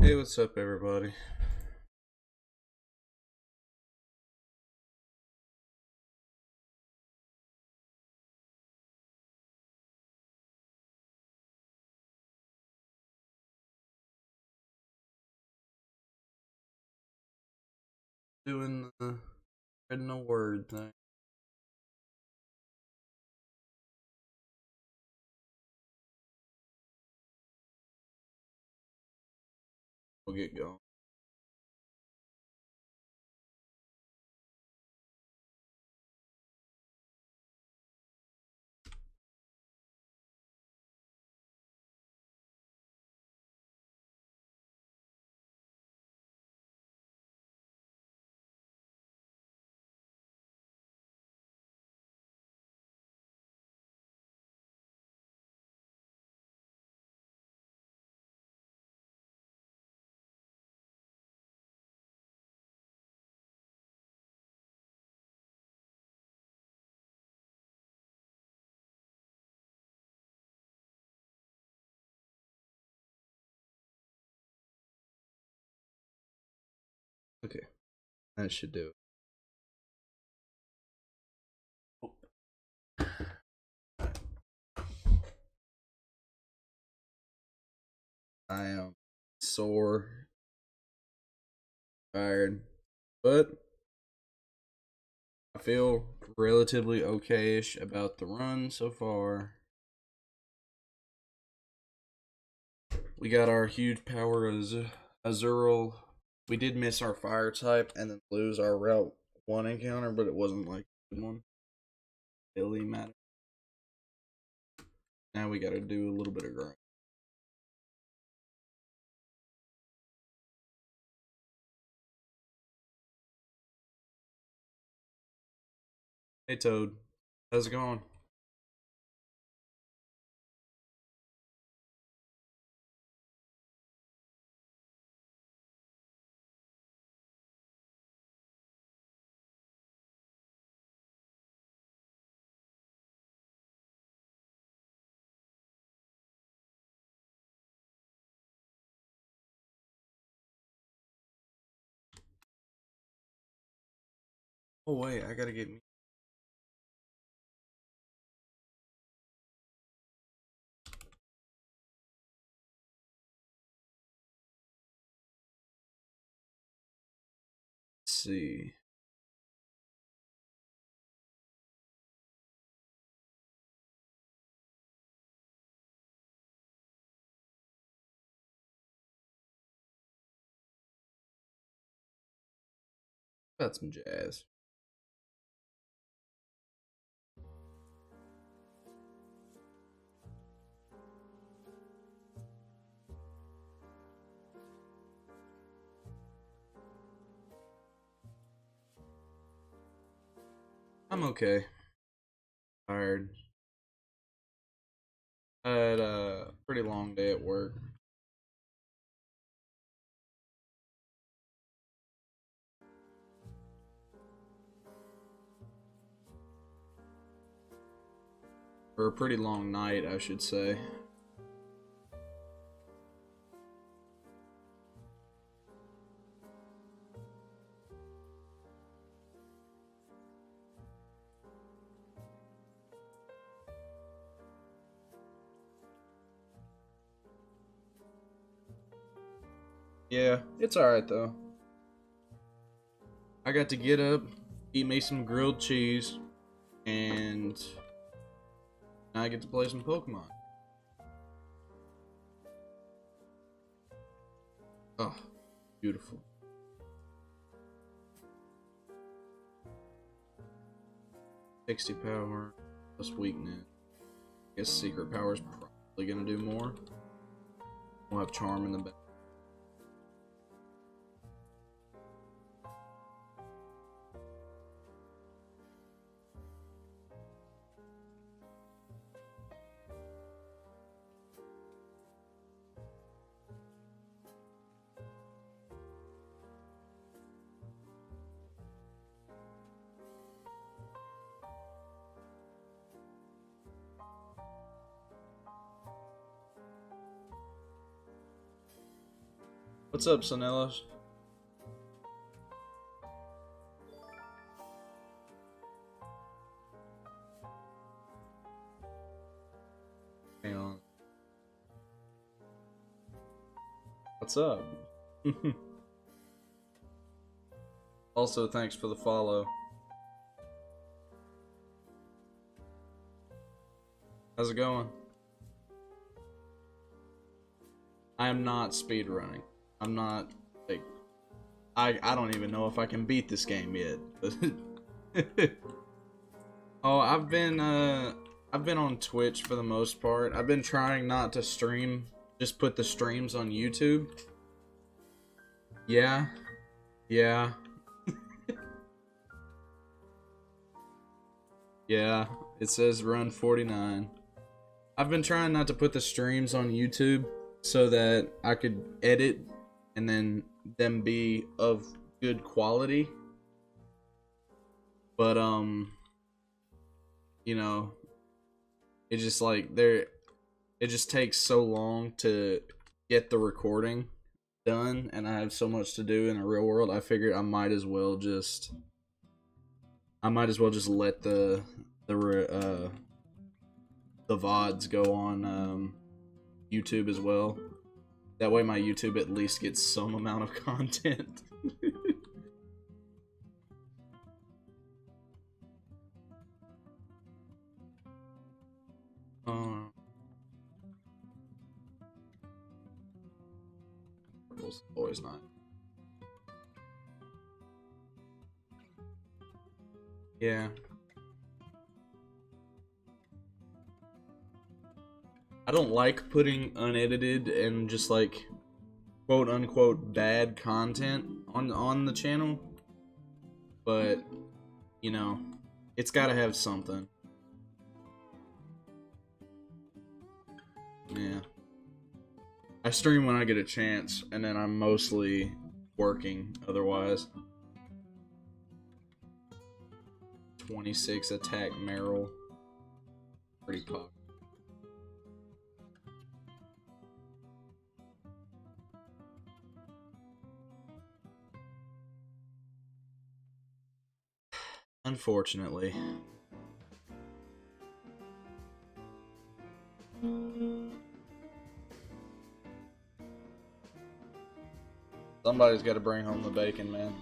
Hey, what's up, everybody? Doing the spreading the word thing. We'll get going. Okay, that should do it. I am sore, tired, but I feel relatively okayish about the run so far. We got our huge power Azurill. We did miss our fire type and then lose our Route 1 encounter, but it wasn't like a good one. It really mattered. Now we gotta do a little bit of grind. Hey Toad, how's it going? Oh wait, I gotta get me. Let's see. Got some jazz. I'm okay. Tired. I had a pretty long day at work. Or a pretty long night, I should say. Yeah, it's alright though. I got to get up, eat me some grilled cheese, and now I get to play some Pokemon. Oh, beautiful. 60 power plus weakness. I guess secret power is probably gonna do more. We'll have charm in the back. What's up, Sonellos? Hang on. What's up? Also, thanks for the follow. How's it going? I am not speedrunning. I'm not, like, I don't even know if I can beat this game yet. Oh, I've been on Twitch for the most part. I've been trying not to stream, just put the streams on YouTube. Yeah. Yeah. Yeah, it says run 49. I've been trying not to put the streams on YouTube so that I could edit and then them be of good quality. But you know, it just like it just takes so long to get the recording done, and I have so much to do in the real world. I figured I might as well just let the VODs go on YouTube as well. That way my YouTube at least gets some amount of content. Always not. Yeah. I don't like putting unedited and just like quote unquote bad content on the channel, but you know, it's gotta have something. Yeah. I stream when I get a chance, and then I'm mostly working otherwise. 26 attack Meryl. Pretty popular. Unfortunately. Somebody's got to bring home the bacon, man.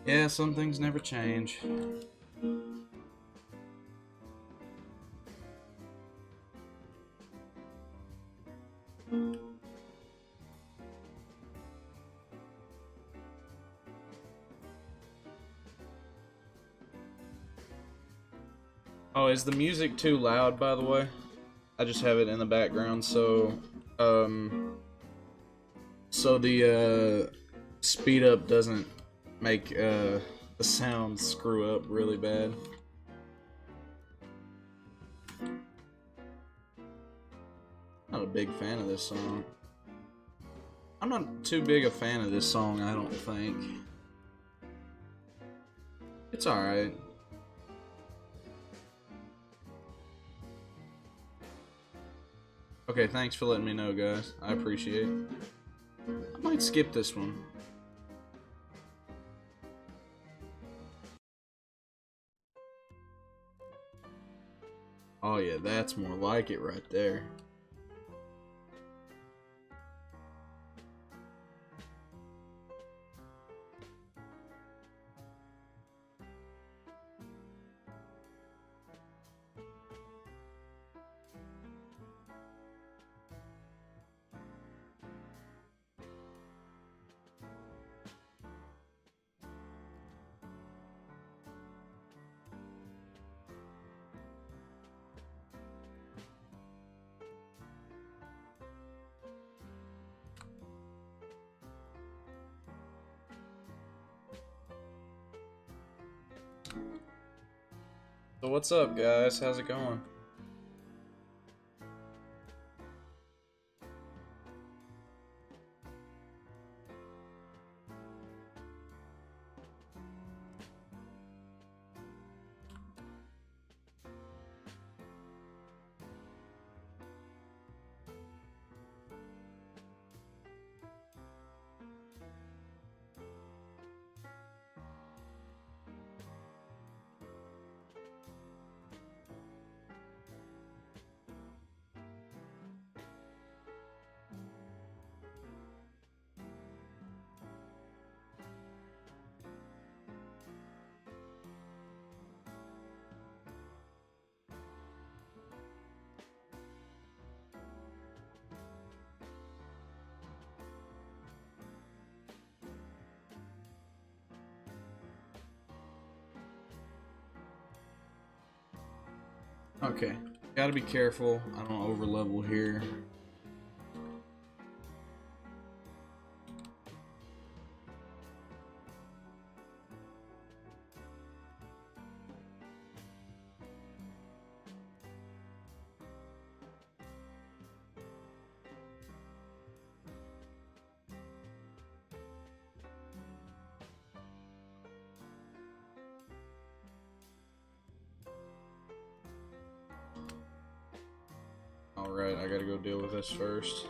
Yeah, some things never change. Oh, is the music too loud, by the way? I just have it in the background, so the speed up doesn't make the sound screw up really bad. Not a big fan of this song. I'm not too big a fan of this song, I don't think. It's alright. Okay, thanks for letting me know, guys. I appreciate it. I might skip this one. Oh yeah, that's more like it right there. So what's up, guys? How's it going? Okay, gotta be careful. I don't over level here. Alright, I gotta go deal with this first.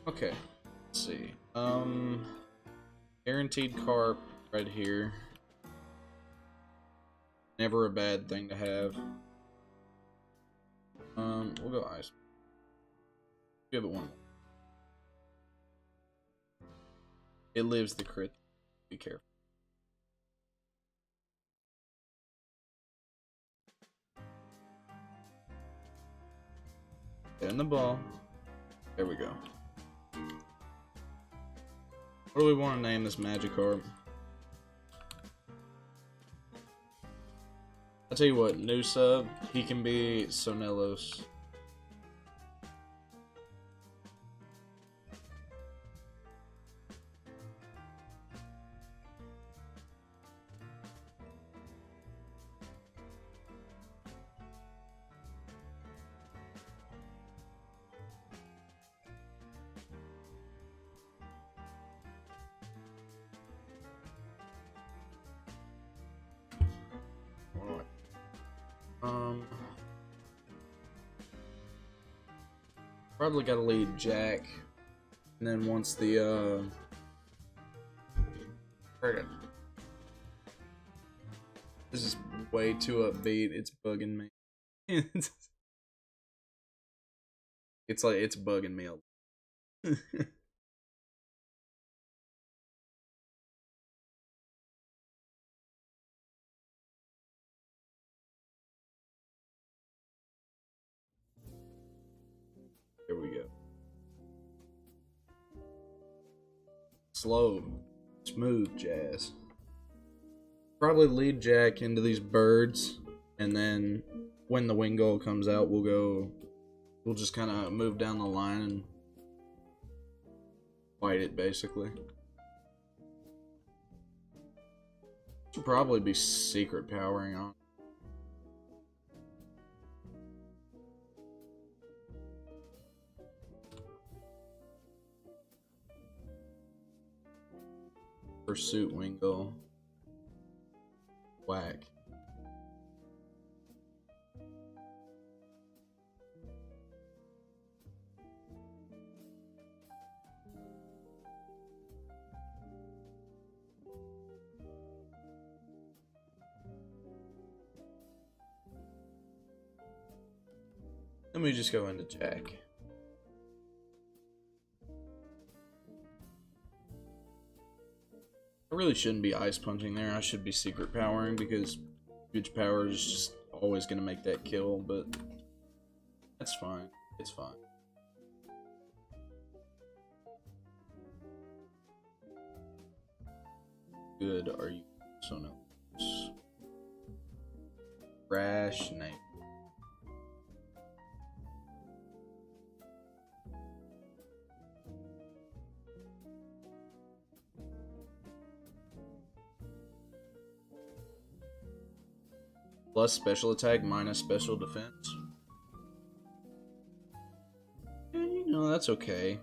Okay, let's see. Guaranteed carp right here. Never a bad thing to have. We'll go ice. Give it one more. It lives the crit. Be careful. Get in the ball. There we go. What do we want to name this Magikarp? I'll tell you what, new sub, he can be Sonelos. Probably gotta lead Jack, and then once the friggin'. This is way too upbeat. It's bugging me. It's like it's bugging me. Here we go. Slow, smooth jazz. Probably lead Jack into these birds, and then when the Wingull comes out, we'll just kind of move down the line and fight it, basically. Should probably be secret powering on. Pursuit Wingull. Whack. Let me just go into Jack. I really shouldn't be ice punching there. I should be secret powering because huge power is just always going to make that kill, but that's fine. It's fine. good are you? So no. Crash name. Plus special attack, minus special defense. You know, that's okay.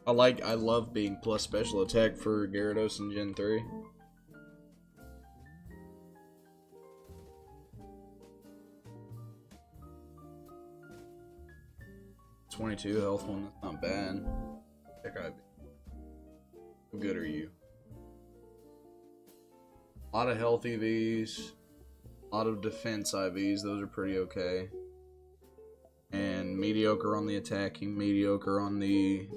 I love being plus special attack for Gyarados in Gen 3. $22 health one, that's not bad. Check out. How good are you? A lot of health EVs, a lot of defense IVs, those are pretty okay. And mediocre on the attacking, mediocre on the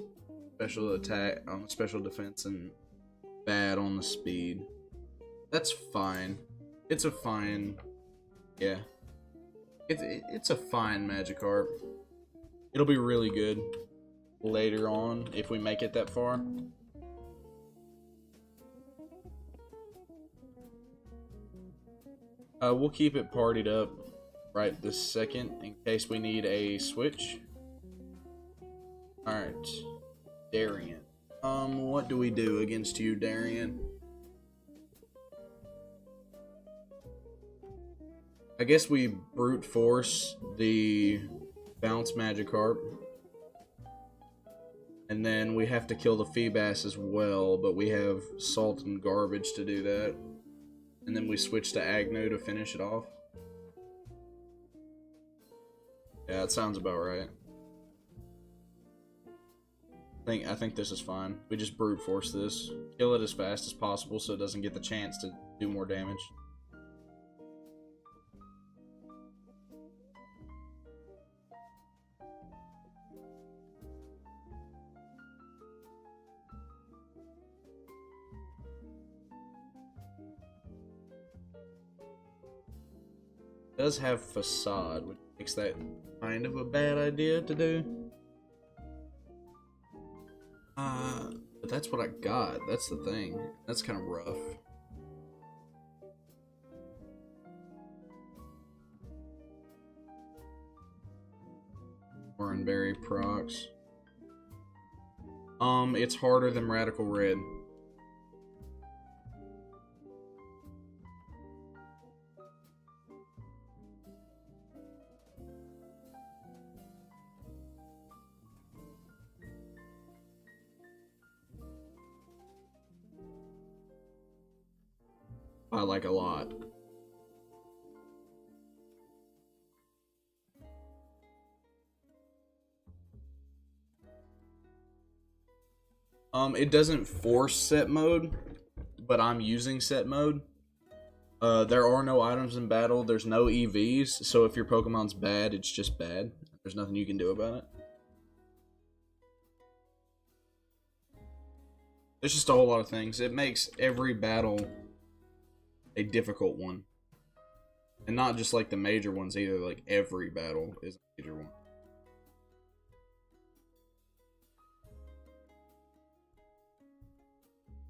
special attack, on the special defense, and bad on the speed. That's fine. It's a fine, yeah. It's a fine Magikarp. It'll be really good later on if we make it that far. We'll keep it partied up right this second in case we need a switch. Alright. Darien. What do we do against you, Darien? I guess we brute force the bounce Magikarp. And then we have to kill the Feebas as well, but we have Salt and Garbage to do that. And then we switch to Agno to finish it off. Yeah, that sounds about right. I think this is fine. We just brute force this. Kill it as fast as possible so it doesn't get the chance to do more damage. It does have Facade, which makes that kind of a bad idea to do. But that's what I got. That's the thing. That's kind of rough. Oranberry procs. It's harder than Radical Red. I like a lot. It doesn't force set mode, but I'm using set mode. There are no items in battle, there's no EVs, so if your Pokemon's bad, it's just bad. There's nothing you can do about it. There's just a whole lot of things. It makes every battle a difficult one. And not just like the major ones either, like every battle is a major one.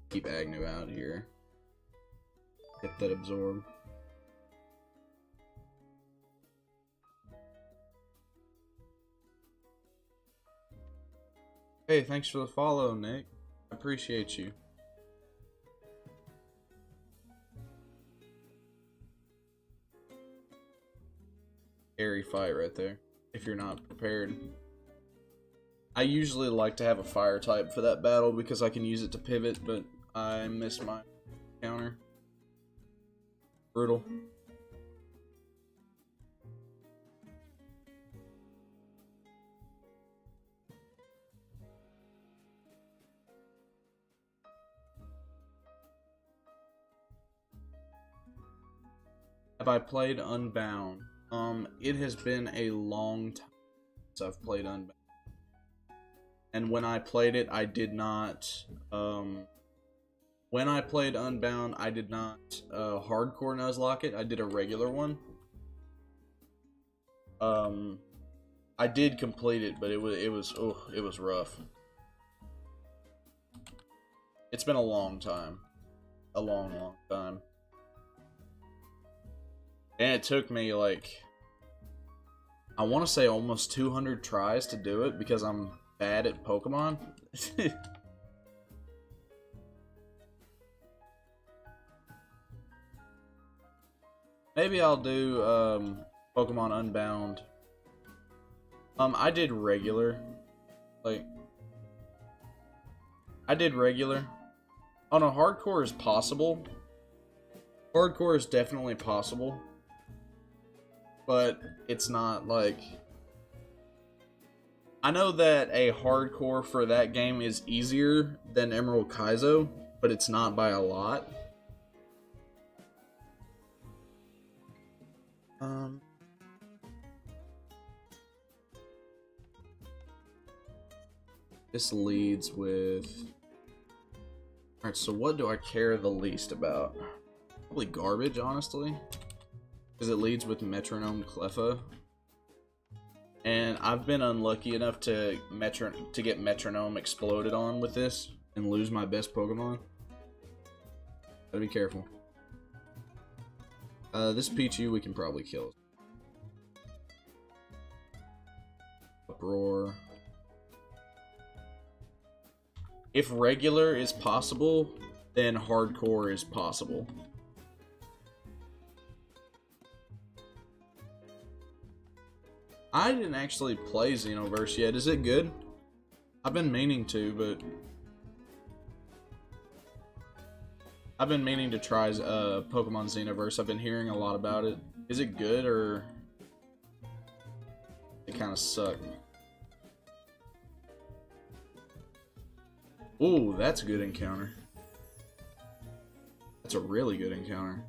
Keep Agnew out here. Get that absorb. Hey, thanks for the follow, Nick. I appreciate you. Scary fight right there, if you're not prepared. I usually like to have a fire type for that battle because I can use it to pivot, but I missed my counter. Brutal. Have I played Unbound? It has been a long time since I've played Unbound. And when I played it, I did not, when I played Unbound, I did not, hardcore Nuzlocke it. I did a regular one. I did complete it, but it was rough. It's been a long time. a long, long time. And it took me, like, I want to say almost 200 tries to do it because I'm bad at Pokemon. Maybe I'll do Pokemon Unbound. I did regular. Like, I did regular. Oh no, hardcore is possible. Hardcore is definitely possible. But it's not like... I know that a hardcore for that game is easier than Emerald Kaizo, but it's not by a lot. This leads with... Alright, so what do I care the least about? Probably garbage, honestly. Because it leads with Metronome Cleffa. And I've been unlucky enough to get Metronome exploded on with this and lose my best Pokemon. Gotta be careful. This Pichu we can probably kill. Uproar. If regular is possible, then hardcore is possible. I didn't actually play Xenoverse yet. Is it good? I've been meaning to, but... I've been meaning to try Pokemon Xenoverse. I've been hearing a lot about it. Is it good, or... It kind of suck? Ooh, that's a good encounter. That's a really good encounter.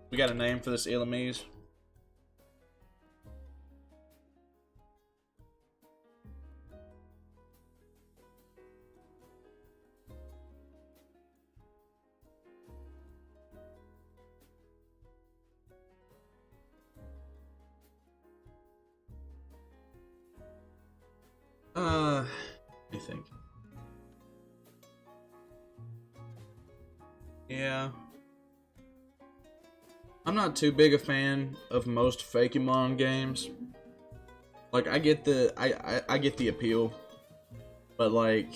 We got a name for this Ilamise? Let me think. Yeah. I'm not too big a fan of most Fakemon games. Like, I get the I get the appeal, but like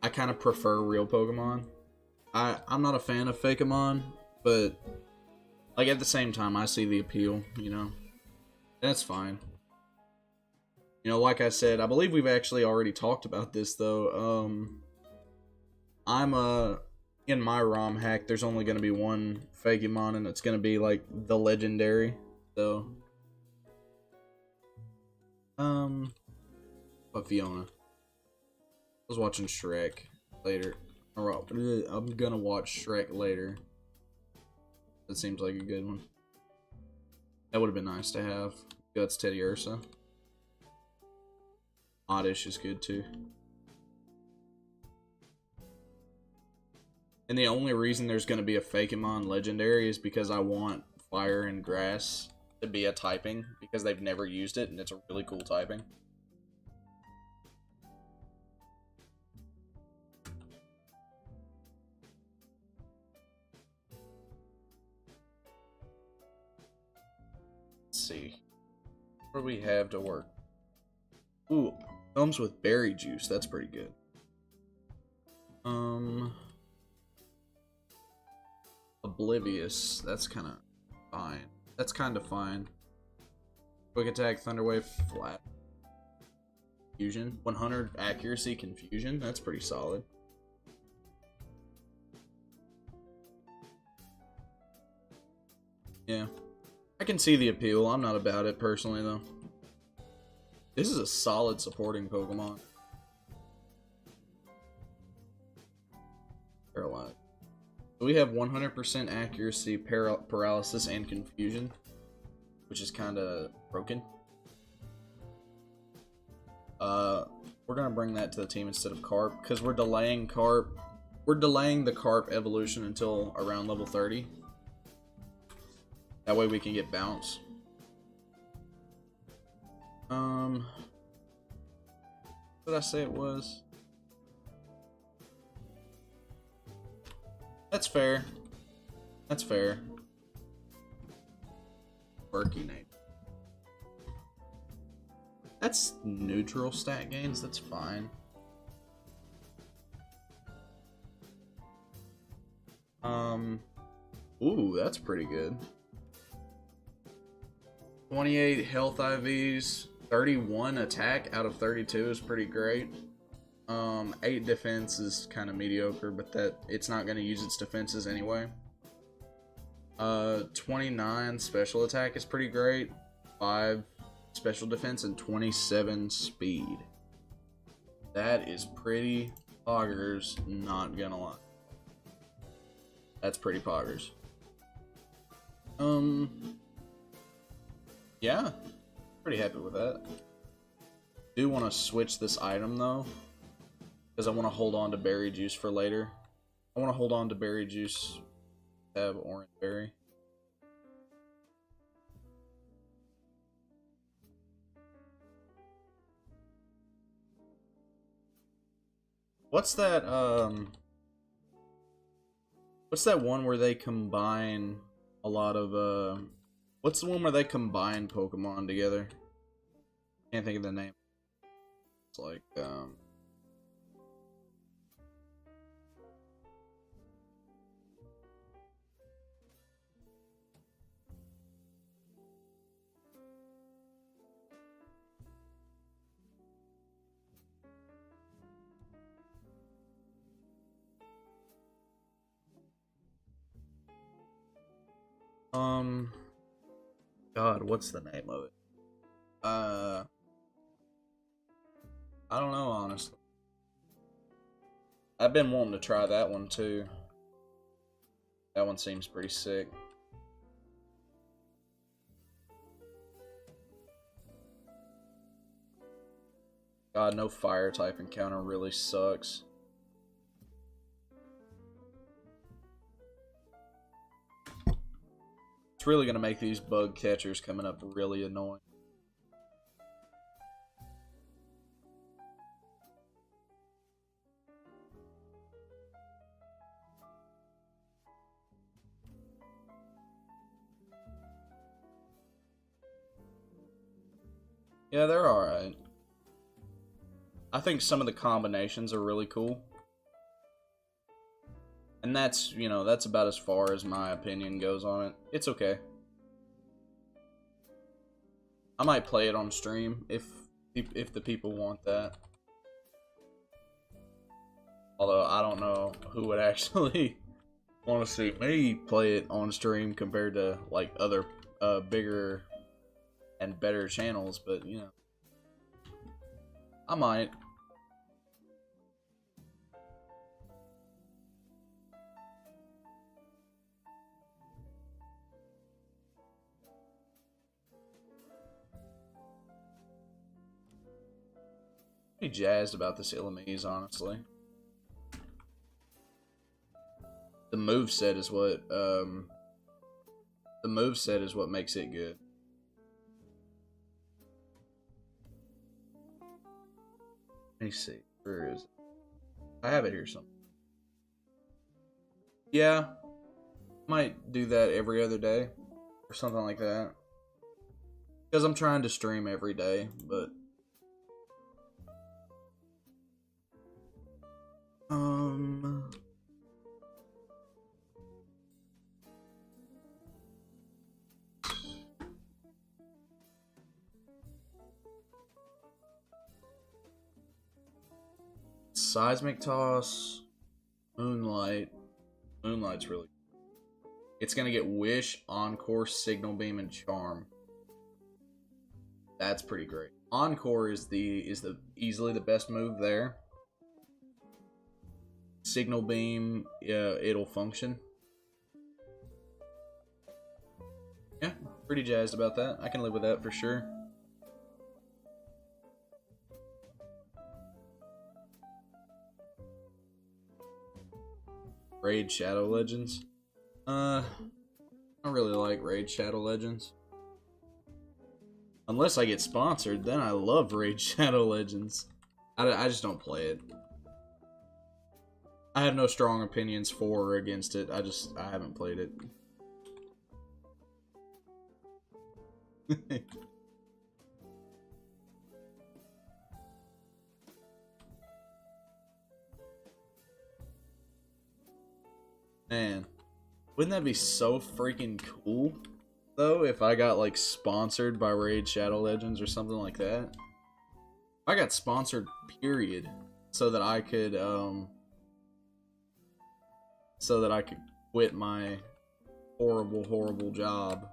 I kind of prefer real Pokemon. I'm not a fan of Fakemon, but like at the same time I see the appeal, you know. That's fine. You know, like I said, I believe we've actually already talked about this though. I'm in my ROM hack, there's only going to be one Fakemon, and it's going to be, like, the legendary, so... But Fiona. I was watching Shrek later. I'm gonna watch Shrek later. That seems like a good one. That would have been nice to have. Guts Teddy Ursa. Oddish is good, too. And the only reason there's going to be a Fakemon legendary is because I want Fire and Grass to be a typing, because they've never used it, and it's a really cool typing. Let's see. What do we have to work? Ooh, comes with berry juice. That's pretty good. Oblivious. That's kind of fine. That's kind of fine. Quick attack, Thunder Wave, flat. Confusion. 100 accuracy, confusion. That's pretty solid. Yeah. I can see the appeal. I'm not about it personally, though. This is a solid supporting Pokemon. Paralyzed. So we have 100% accuracy, paralysis, and confusion, which is kind of broken. We're gonna bring that to the team instead of Carp, because we're delaying Carp. We're delaying the carp evolution until around level 30. That way we can get bounce. What did I say it was? That's fair. That's fair. Berkey name. That's neutral stat gains, that's fine. Ooh, that's pretty good. 28 health IVs, 31 attack out of 32 is pretty great. 8 defense is kind of mediocre, but that it's not going to use its defenses anyway. 29 special attack is pretty great. 5 special defense and 27 speed. That is pretty poggers, not gonna lie. That's pretty poggers. Yeah, pretty happy with that. Do want to switch this item though, because I want to hold on to berry juice for later. I want to hold on to berry juice, have orange berry. What's that one where they combine a lot of what's the one where they combine Pokemon together? Can't think of the name. It's like God, what's the name of it? I don't know, honestly. I've been wanting to try that one too. That one seems pretty sick. God, no fire type encounter really sucks. It's really going to make these bug catchers coming up really annoying. Yeah, they're alright. I think some of the combinations are really cool. And that's, you know, that's about as far as my opinion goes on it. It's okay. I might play it on stream if the people want that. Although I don't know who would actually want to see me play it on stream compared to like other bigger and better channels, but you know, I might. Pretty jazzed about this Illumise, honestly. The moveset is what makes it good. Let me see. Where is it? I have it here somewhere. Yeah. Might do that every other day or something like that. Because I'm trying to stream every day, but Seismic Toss, Moonlight. Moonlight's really cool. It's gonna get Wish, Encore, Signal Beam, and Charm. That's pretty great. Encore is easily the best move there. Signal Beam, yeah, it'll function. Yeah, pretty jazzed about that. I can live with that for sure. Raid Shadow Legends. I don't really like Raid Shadow Legends. Unless I get sponsored, then I love Raid Shadow Legends. I just don't play it. I have no strong opinions for or against it. I haven't played it. Man, wouldn't that be so freaking cool, though, if I got, like, sponsored by Raid Shadow Legends or something like that? I got sponsored, period, so that I could quit my horrible, horrible job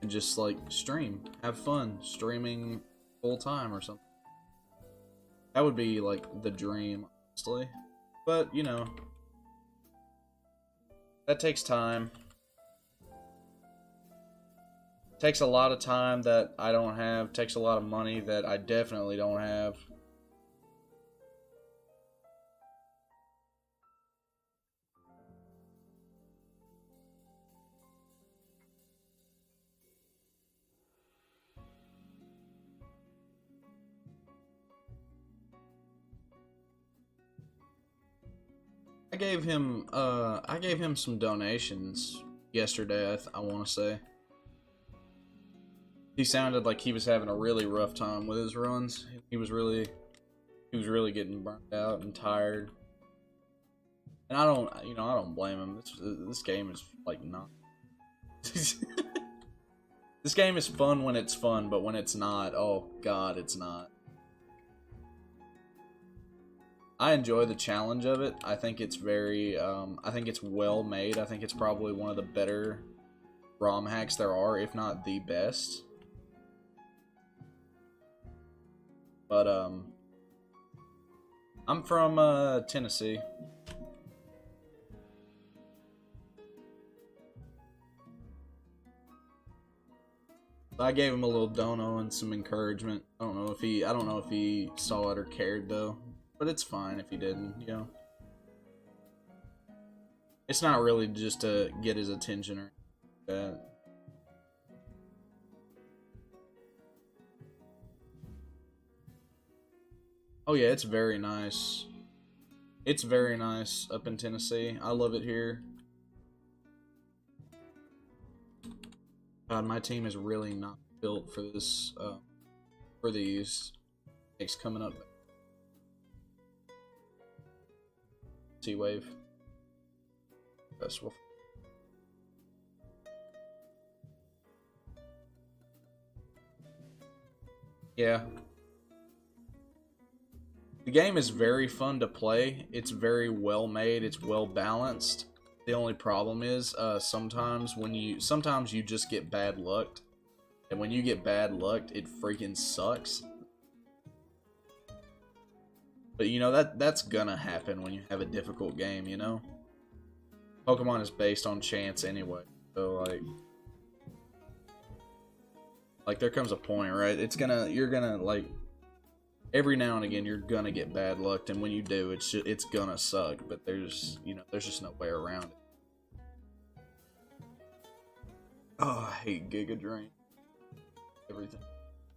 and just, like, stream, have fun, streaming full time or something. That would be, like, the dream, honestly. But, you know, that takes time. Takes a lot of time that I don't have. Takes a lot of money that I definitely don't have. I gave him some donations yesterday, I want to say. He sounded like he was having a really rough time with his runs. He was really getting burnt out and tired. And I don't blame him. This game is like not. This game is fun when it's fun, but when it's not, oh god, it's not. I enjoy the challenge of it. I think it's very, I think it's well made. I think it's probably one of the better ROM hacks there are, if not the best. But, I'm from, Tennessee. I gave him a little dono and some encouragement. I don't know if he saw it or cared, though. But it's fine if he didn't, you know. It's not really just to get his attention or that. Oh yeah, it's very nice. It's very nice up in Tennessee. I love it here. God, my team is really not built for this, for these things coming up. T-Wave. Festival. Yeah. The game is very fun to play. It's very well made. It's well balanced. The only problem is sometimes you just get bad luck, and when you get bad luck, it freaking sucks. But you know that's gonna happen when you have a difficult game, you know. Pokemon is based on chance anyway, so like there comes a point, right? You're gonna like every now and again you're gonna get bad luck, and when you do, it's gonna suck. But there's just no way around it. Oh, I hate Giga Drain. Everything.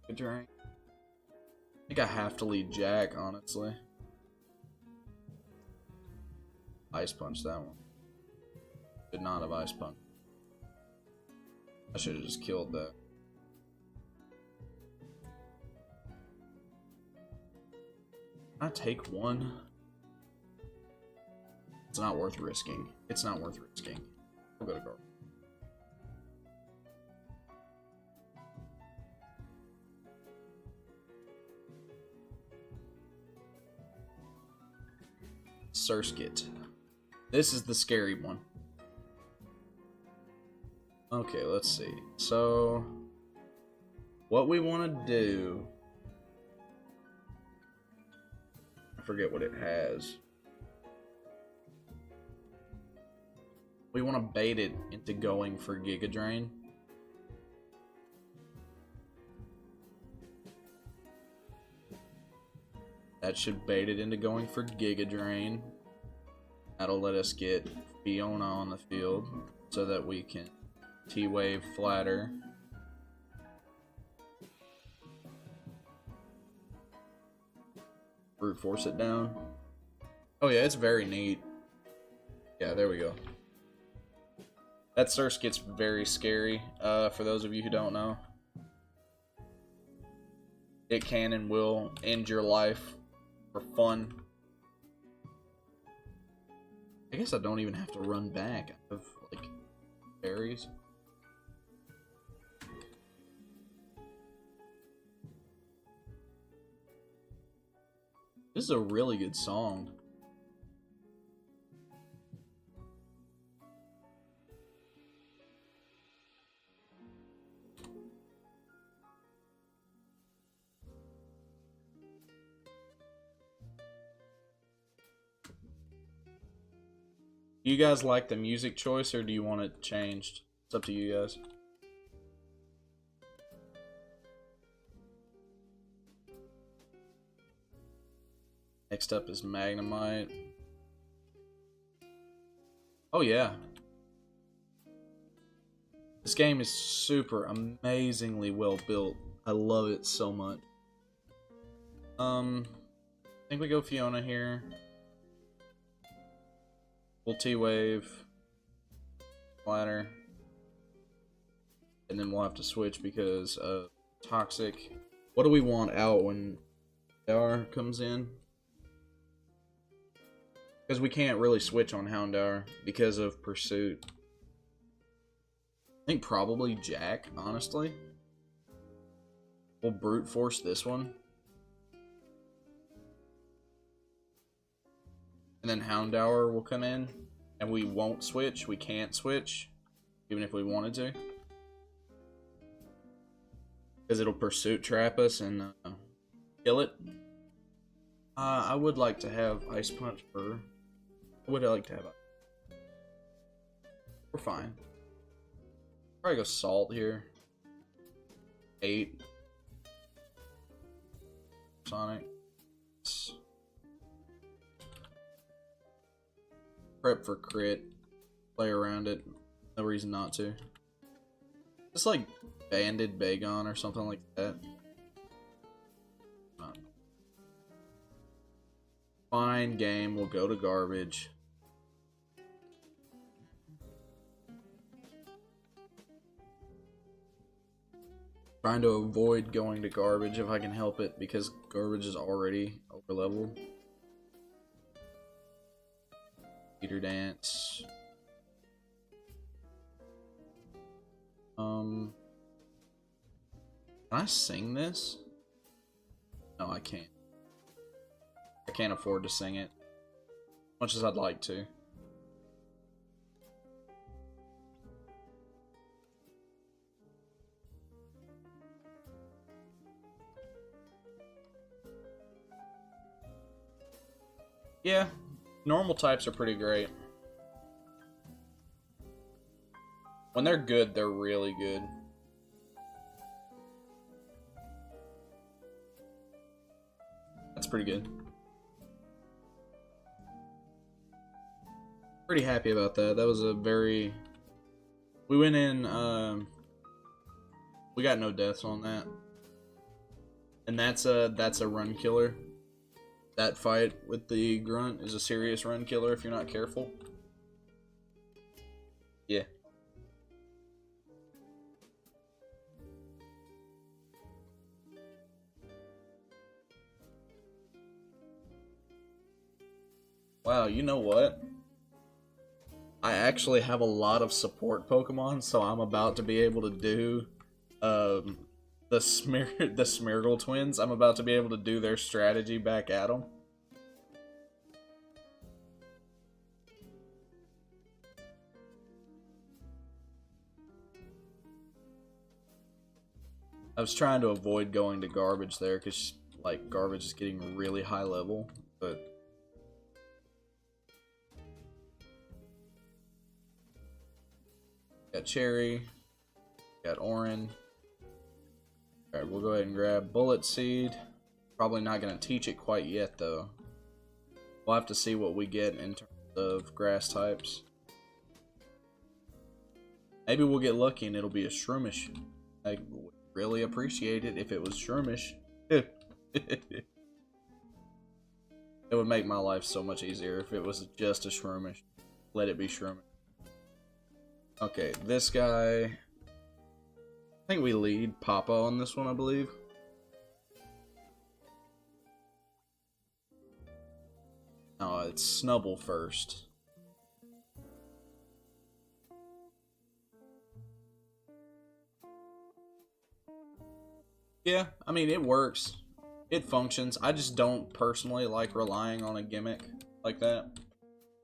Giga Drain. I think I have to lead Jack, honestly. Ice Punch that one. Did not have Ice Punch. I should have just killed that. Can I take one? It's not worth risking. It's not worth risking. I'll go to guard. Surskit. This is the scary one. Okay, let's see. So, what we want to do... I forget what it has. We want to bait it into going for Giga Drain. That should bait it into going for Giga Drain. That'll let us get Fiona on the field so that we can T-Wave Flatter. Brute Force it down. Oh yeah, it's very neat. Yeah, there we go. That Surge gets very scary, for those of you who don't know. It can and will end your life for fun. I guess I don't even have to run back. I have, like, berries. This is a really good song. Do you guys like the music choice, or do you want it changed? It's up to you guys. Next up is Magnemite. Oh yeah. This game is super amazingly well built. I love it so much. I think we go Fiona here. We'll T-Wave, Flatter, and then we'll have to switch because of Toxic. What do we want out when Houndour comes in? Because we can't really switch on Houndour because of Pursuit. I think probably Jack, honestly. We'll Brute Force this one. And then Houndour will come in, and we won't switch. We can't switch, even if we wanted to. Because it'll Pursuit Trap us and kill it. I would like to have Ice Punch for... I would like to have... We're fine. Probably go Salt here. 8. Sonic. Prep for crit. Play around it. No reason not to. Just like Banded Bagon or something like that. Fine game. We'll go to garbage. Trying to avoid going to garbage if I can help it, because garbage is already over leveled. Peter Dance. Can I sing this? No, I can't. I can't afford to sing it. As much as I'd like to. Yeah, normal types are pretty great. When they're good, they're really good. That's pretty good. Pretty happy about that. That was a very... We went in, we got no deaths on that. And that's a run killer. That fight with the grunt is a serious run killer if you're not careful. Yeah. Wow, you know what? I actually have a lot of support Pokemon, so I'm about to be able to do the Smeargle twins. I'm about to be able to do their strategy back at them. I was trying to avoid going to garbage there because, like, garbage is getting really high level, but... Got Cherry. Got Orin. Alright, we'll go ahead and grab Bullet Seed. Probably not going to teach it quite yet, though. We'll have to see what we get in terms of grass types. Maybe we'll get lucky and it'll be a Shroomish. I would really appreciate it if it was Shroomish. It would make my life so much easier if it was just a Shroomish. Let it be Shroomish. Okay, this guy... I think we lead Papa on this one, I believe. No, it's Snubble first. Yeah, I mean, it works. It functions. I just don't personally like relying on a gimmick like that.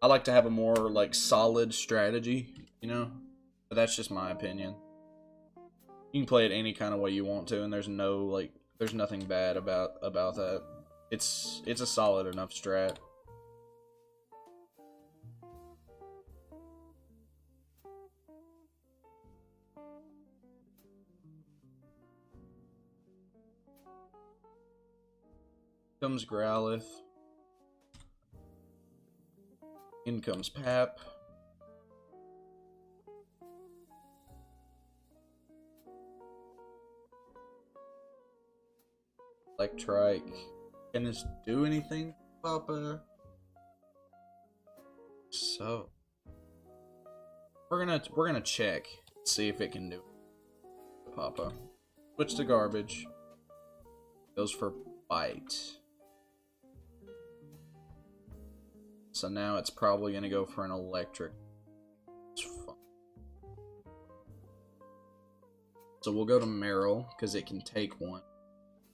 I like to have a more, like, solid strategy, you know? But that's just my opinion. You can play it any kind of way you want to, and there's no, like, there's nothing bad about that. It's a solid enough strat. Comes Growlithe. In comes Pap. Electrike. Can this do anything, Papa? So we're gonna check, see if it can do it. Papa. Switch to garbage. Goes for bite. So now it's probably going to go for an electric. It's fun. So we'll go to Meryl, because it can take one.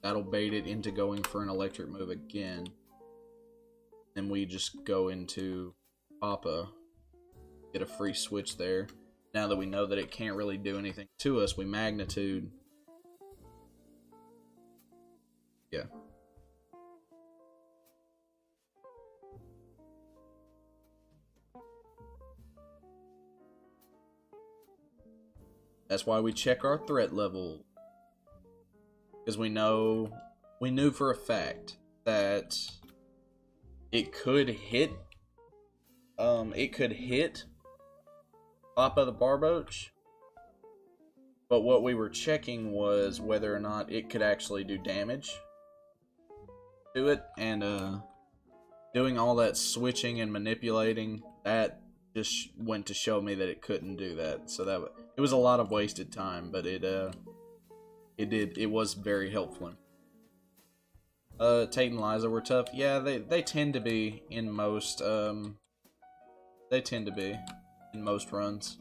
That'll bait it into going for an electric move again. Then we just go into Papa. Get a free switch there. Now that we know that it can't really do anything to us, we Magnitude. Yeah. That's why we check our threat level. Because we knew for a fact that it could hit Papa the Barboach. But what we were checking was whether or not it could actually do damage to it, and doing all that switching and manipulating, that just went to show me that it couldn't do that. So that it was a lot of wasted time, but it was very helpful. Tate and Liza were tough. Yeah, they tend to be in most runs.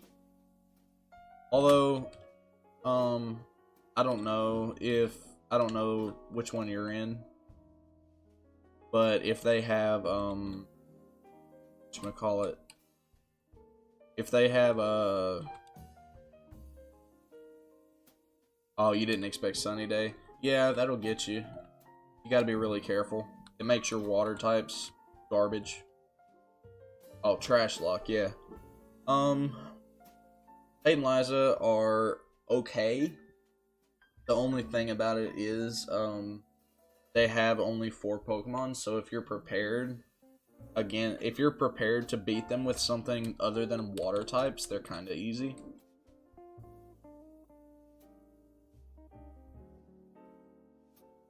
Although I don't know which one you're in. But if they have whatchamacallit, if they have oh, you didn't expect Sunny Day? Yeah, that'll get you. You gotta be really careful. It makes your water types garbage. Oh, Trash Lock, yeah. Tate and Liza are okay. The only thing about it is they have only 4 Pokemon, so if you're prepared, again, if you're prepared to beat them with something other than water types, they're kind of easy.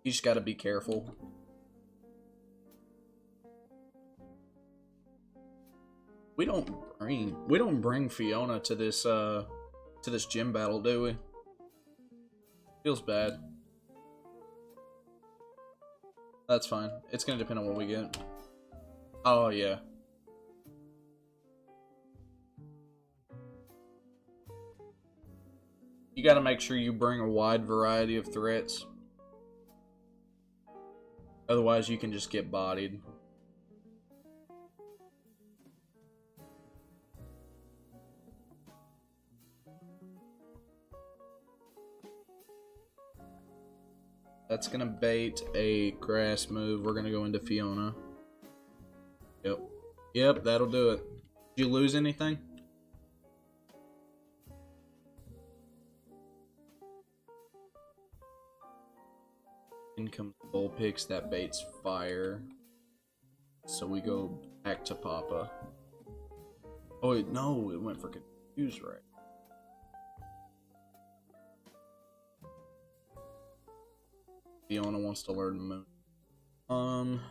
You just gotta be careful. We don't bring Fiona to this gym battle, do we? Feels bad. That's fine. It's gonna depend on what we get. Oh, yeah. You gotta make sure you bring a wide variety of threats. Otherwise, you can just get bodied. That's gonna bait a grass move. We're gonna go into Fiona. Yep. Yep, that'll do it. Did you lose anything? In comes Vulpix, that baits fire. So we go back to Papa. Oh wait, no, it went for confuse, right? Fiona wants to learn Moon.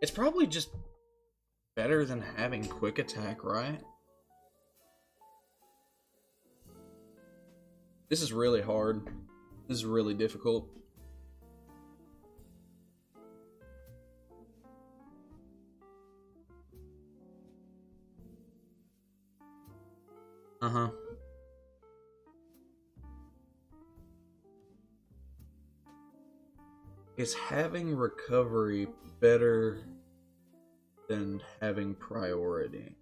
It's probably just better than having quick attack, right? This is really hard. This is really difficult. Uh-huh. Is having recovery better than having priority?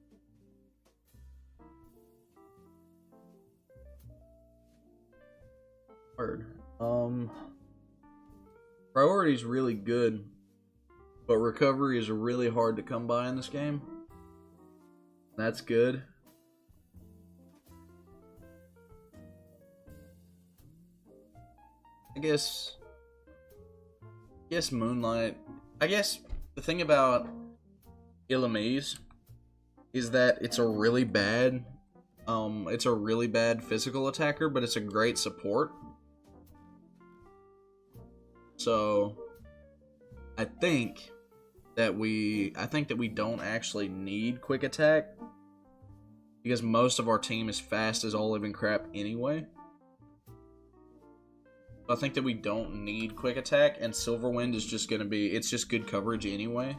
Hard. Priority is really good, but recovery is really hard to come by in this game. That's good. I guess Moonlight. I guess the thing about Illumise is that it's a really bad physical attacker, but it's a great support. So I think that we don't actually need quick attack because most of our team is fast as all living crap anyway. I think that we don't need quick attack, and Silverwind is just gonna be, it's just good coverage anyway.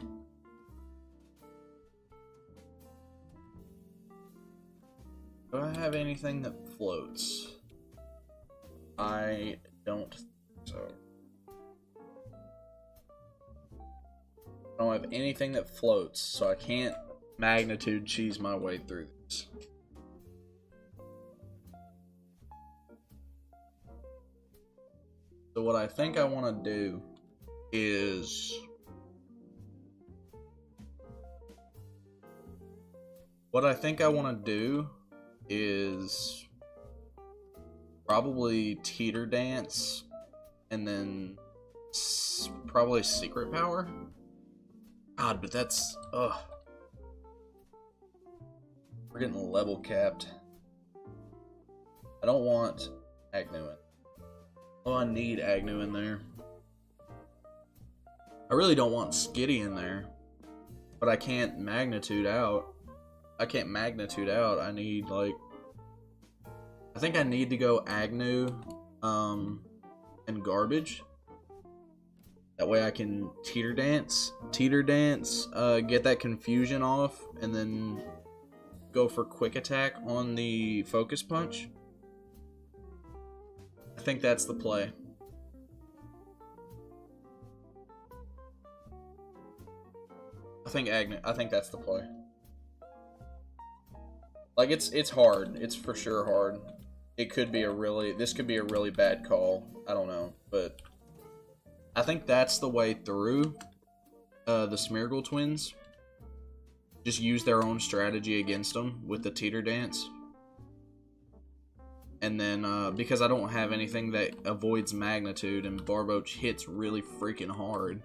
Do I have anything that floats? I don't think so. I don't have anything that floats, so I can't magnitude cheese my way through this. So what I think I want to do is probably Teeter Dance and then probably Secret Power. God, but that's we're getting level capped. I don't want Agnew in. Oh, I need Agnew in there. I really don't want Skitty in there, but I can't magnitude out. I I need, like, I think I need to go Agnew and Garbage. That way I can Teeter Dance, get that confusion off, and then go for quick attack on the Focus Punch. I think that's the play. I think that's the play. Like, it's hard. It's for sure hard. This could be a really bad call. I don't know, but I think that's the way through. The Smeargle twins just use their own strategy against them with the Teeter Dance. And then, because I don't have anything that avoids magnitude, and Barboach hits really freaking hard.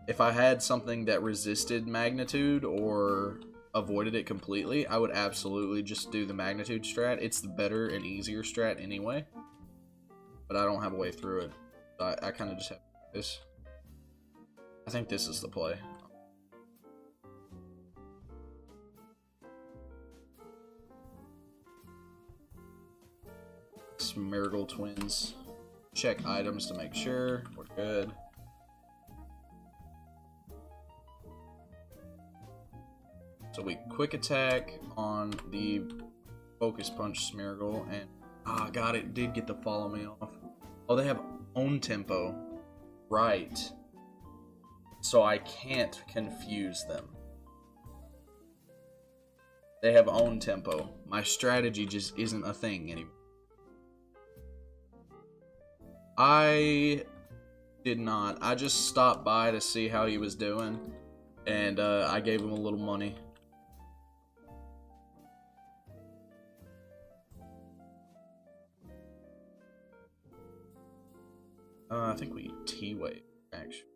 If I had something that resisted magnitude or avoided it completely, I would absolutely just do the magnitude strat. It's the better and easier strat anyway. But I don't have a way through it. I kind of just have this. I think this is the play. Smeargle twins. Check items to make sure we're good. So we quick attack on the Focus Punch Smeargle, and God, it did get to follow me off. Oh, they have own tempo, right? So I can't confuse them. They have own tempo. My strategy just isn't a thing anymore. I did not. I just stopped by to see how he was doing, and I gave him a little money. I think we T-Wave, actually.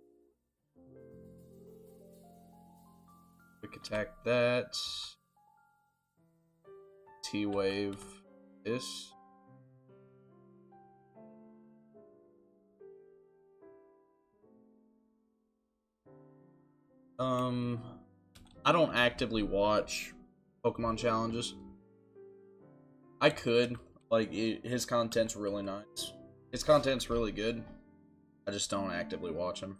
Quick attack that. T-Wave this. I don't actively watch Pokemon challenges. I could. Like, his content's really nice. His content's really good. I just don't actively watch him.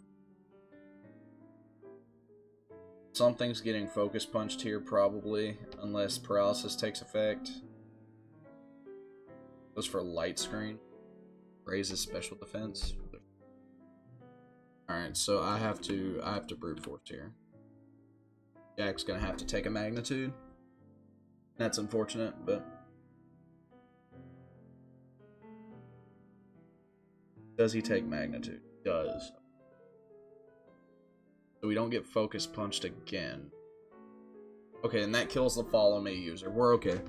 Something's getting focus punched here, probably, unless paralysis takes effect. Goes for light screen. Raises special defense. Alright, so I have to brute force here. Jack's gonna have to take a magnitude. That's unfortunate, but does he take magnitude? Does. So we don't get focus punched again. Okay, and that kills the follow me user. We're okay.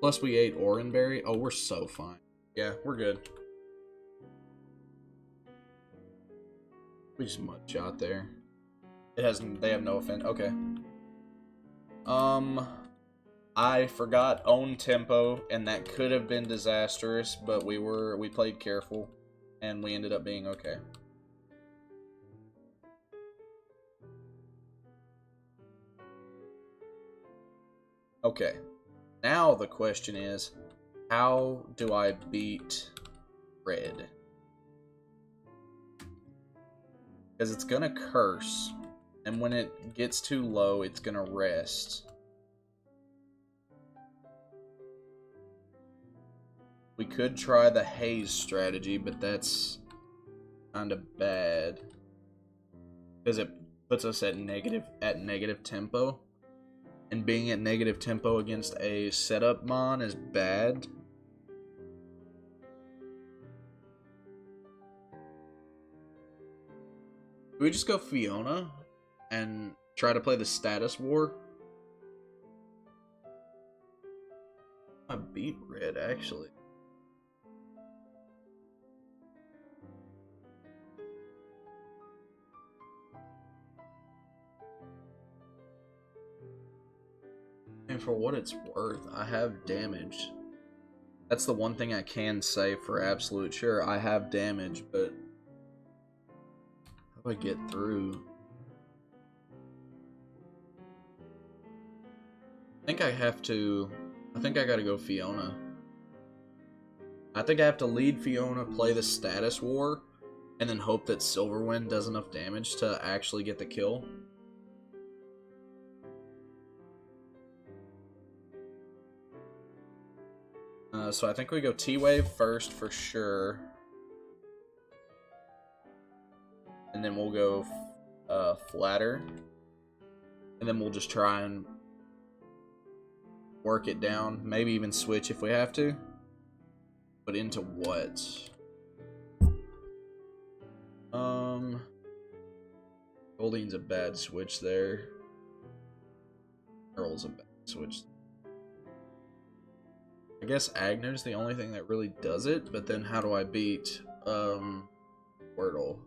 Plus we ate Oranberry. Oh, we're so fine. Yeah, we're good. We just mud shot there. It has. They have no offense. Okay. I forgot own tempo, and that could have been disastrous, but we played careful, and we ended up being okay. Okay. Now the question is, how do I beat Red? Because it's gonna curse, and when it gets too low, it's gonna rest. We could try the haze strategy, but that's kind of bad. Because it puts us at negative tempo. And being at negative tempo against a setup mon is bad. Do we just go Fiona and try to play the status war? I beat Red, actually. And for what it's worth, I have damage. That's the one thing I can say for absolute sure. I have damage, but how do I get through? I think I gotta go Fiona. I think I have to lead Fiona, play the status war, and then hope that Silverwind does enough damage to actually get the kill. So I think we go T-Wave first for sure. And then we'll go Flatter. And then we'll just try and work it down. Maybe even switch if we have to. But into what? Goldeen's a bad switch there. Earl's a bad switch. I guess Agner's the only thing that really does it, but then how do I beat Squirtle?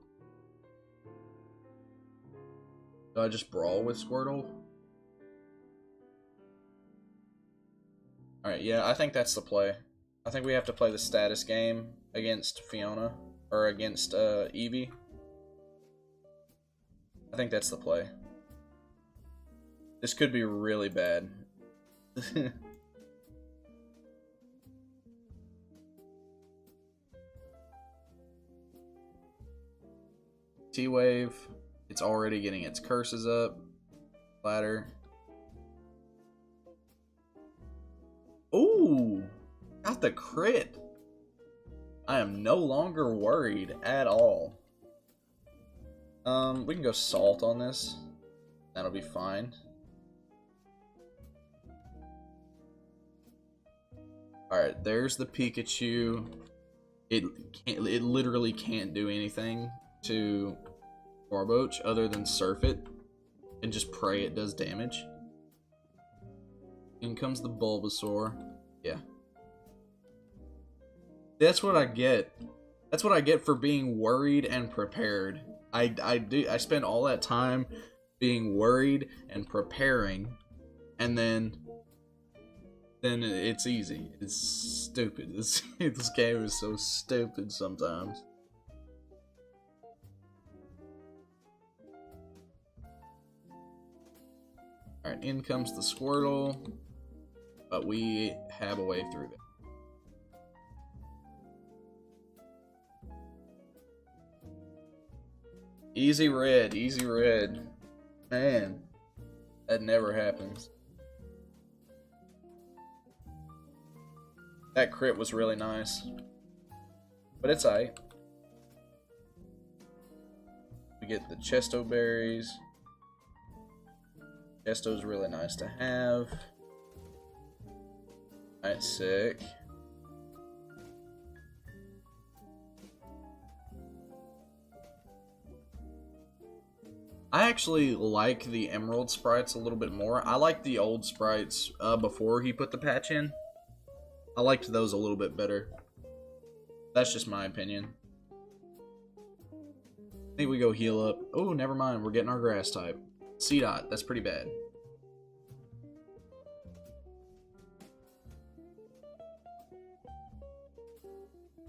Do I just brawl with Squirtle? Alright, yeah, I think that's the play. I think we have to play the status game against Fiona, or against Eevee. I think that's the play. This could be really bad. T-Wave. It's already getting its curses up. Ladder. Ooh! Got the crit! I am no longer worried at all. We can go Salt on this. That'll be fine. Alright, there's the Pikachu. It literally can't do anything to Barboach other than surf it and just pray it does damage. In comes the Bulbasaur. Yeah. That's what I get. That's what I get for being worried and prepared. I spend all that time being worried and preparing, and then it's easy. It's stupid. This game is so stupid sometimes. Alright, in comes the Squirtle, but we have a way through that. Easy red, easy red. Man, that never happens. That crit was really nice. But it's aight. We get the Chesto berries. Chesto's really nice to have. Alright, sick. I actually like the Emerald sprites a little bit more. I like the old sprites before he put the patch in. I liked those a little bit better. That's just my opinion. I think we go heal up. Oh, never mind. We're getting our grass type. C-Dot. That's pretty bad.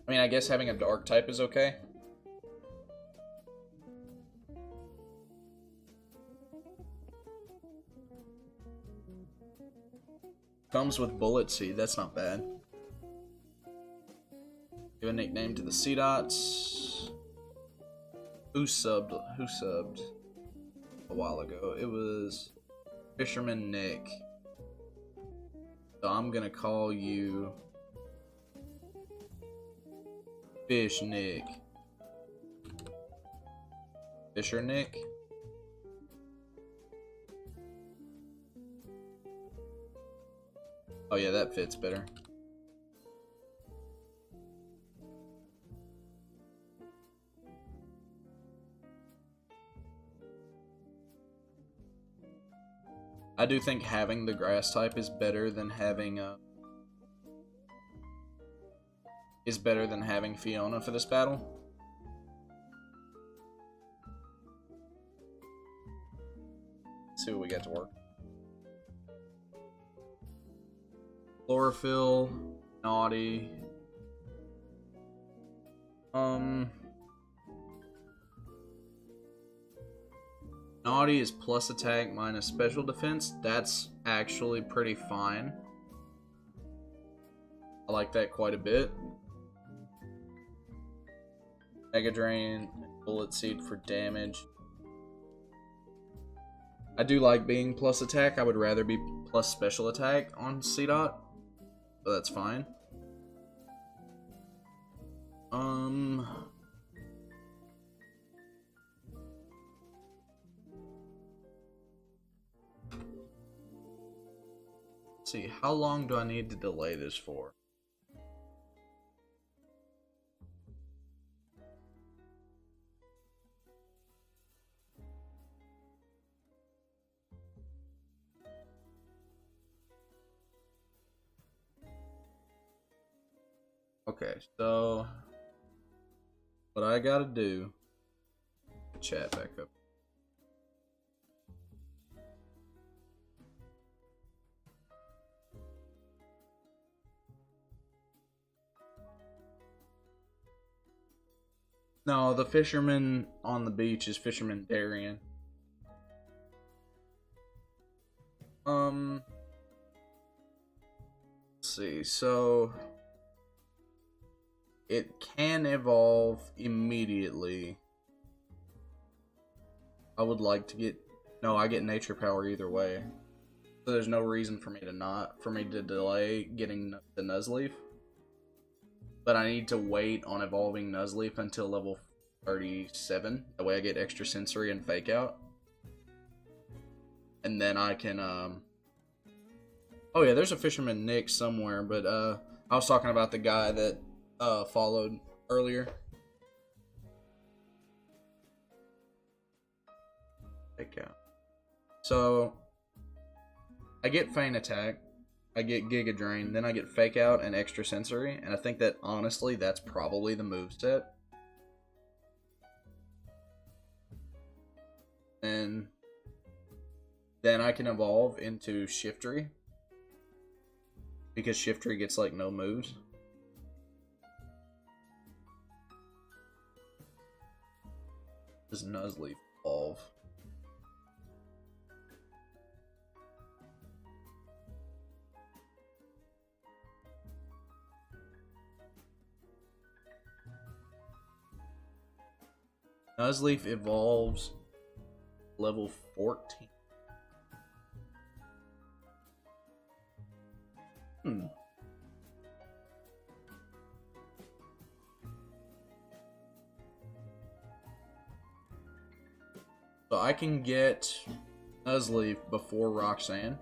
I mean, I guess having a dark type is okay. Comes with Bullet Seed, that's not bad. Give a nickname to the C-Dots. Who subbed a while ago? It was Fisherman Nick. So I'm gonna call you Fish Nick. Fisher Nick? Oh yeah, that fits better. I do think having the grass type is better than having Fiona for this battle. Let's see what we got to work. Chlorophyll, Naughty. Naughty is plus attack minus special defense. That's actually pretty fine. I like that quite a bit. Mega Drain, Bullet Seed for damage. I do like being plus attack. I would rather be plus special attack on C-Dot. But that's fine. Let's see, how long do I need to delay this for? Okay, so what I gotta do, chat back up. No, the fisherman on the beach is Fisherman Darien. Let's see, so it can evolve immediately. I would like to get... No, I get nature power either way. So there's no reason for me to delay getting the Nuzleaf. But I need to wait on evolving Nuzleaf until level 37. That way I get extra sensory and fake out. And then I can, Oh yeah, there's a Fisherman Nick somewhere, but, I was talking about the guy that followed earlier. Fake out. So I get Feint Attack, I get Giga Drain, then I get Fake Out and Extra Sensory, and I think that, honestly, that's probably the moveset. And then I can evolve into Shiftry, because Shiftry gets, like, no moves. Does Nuzleaf evolve? Nuzleaf evolves level 14. So I can get Nuzleaf before Roxanne.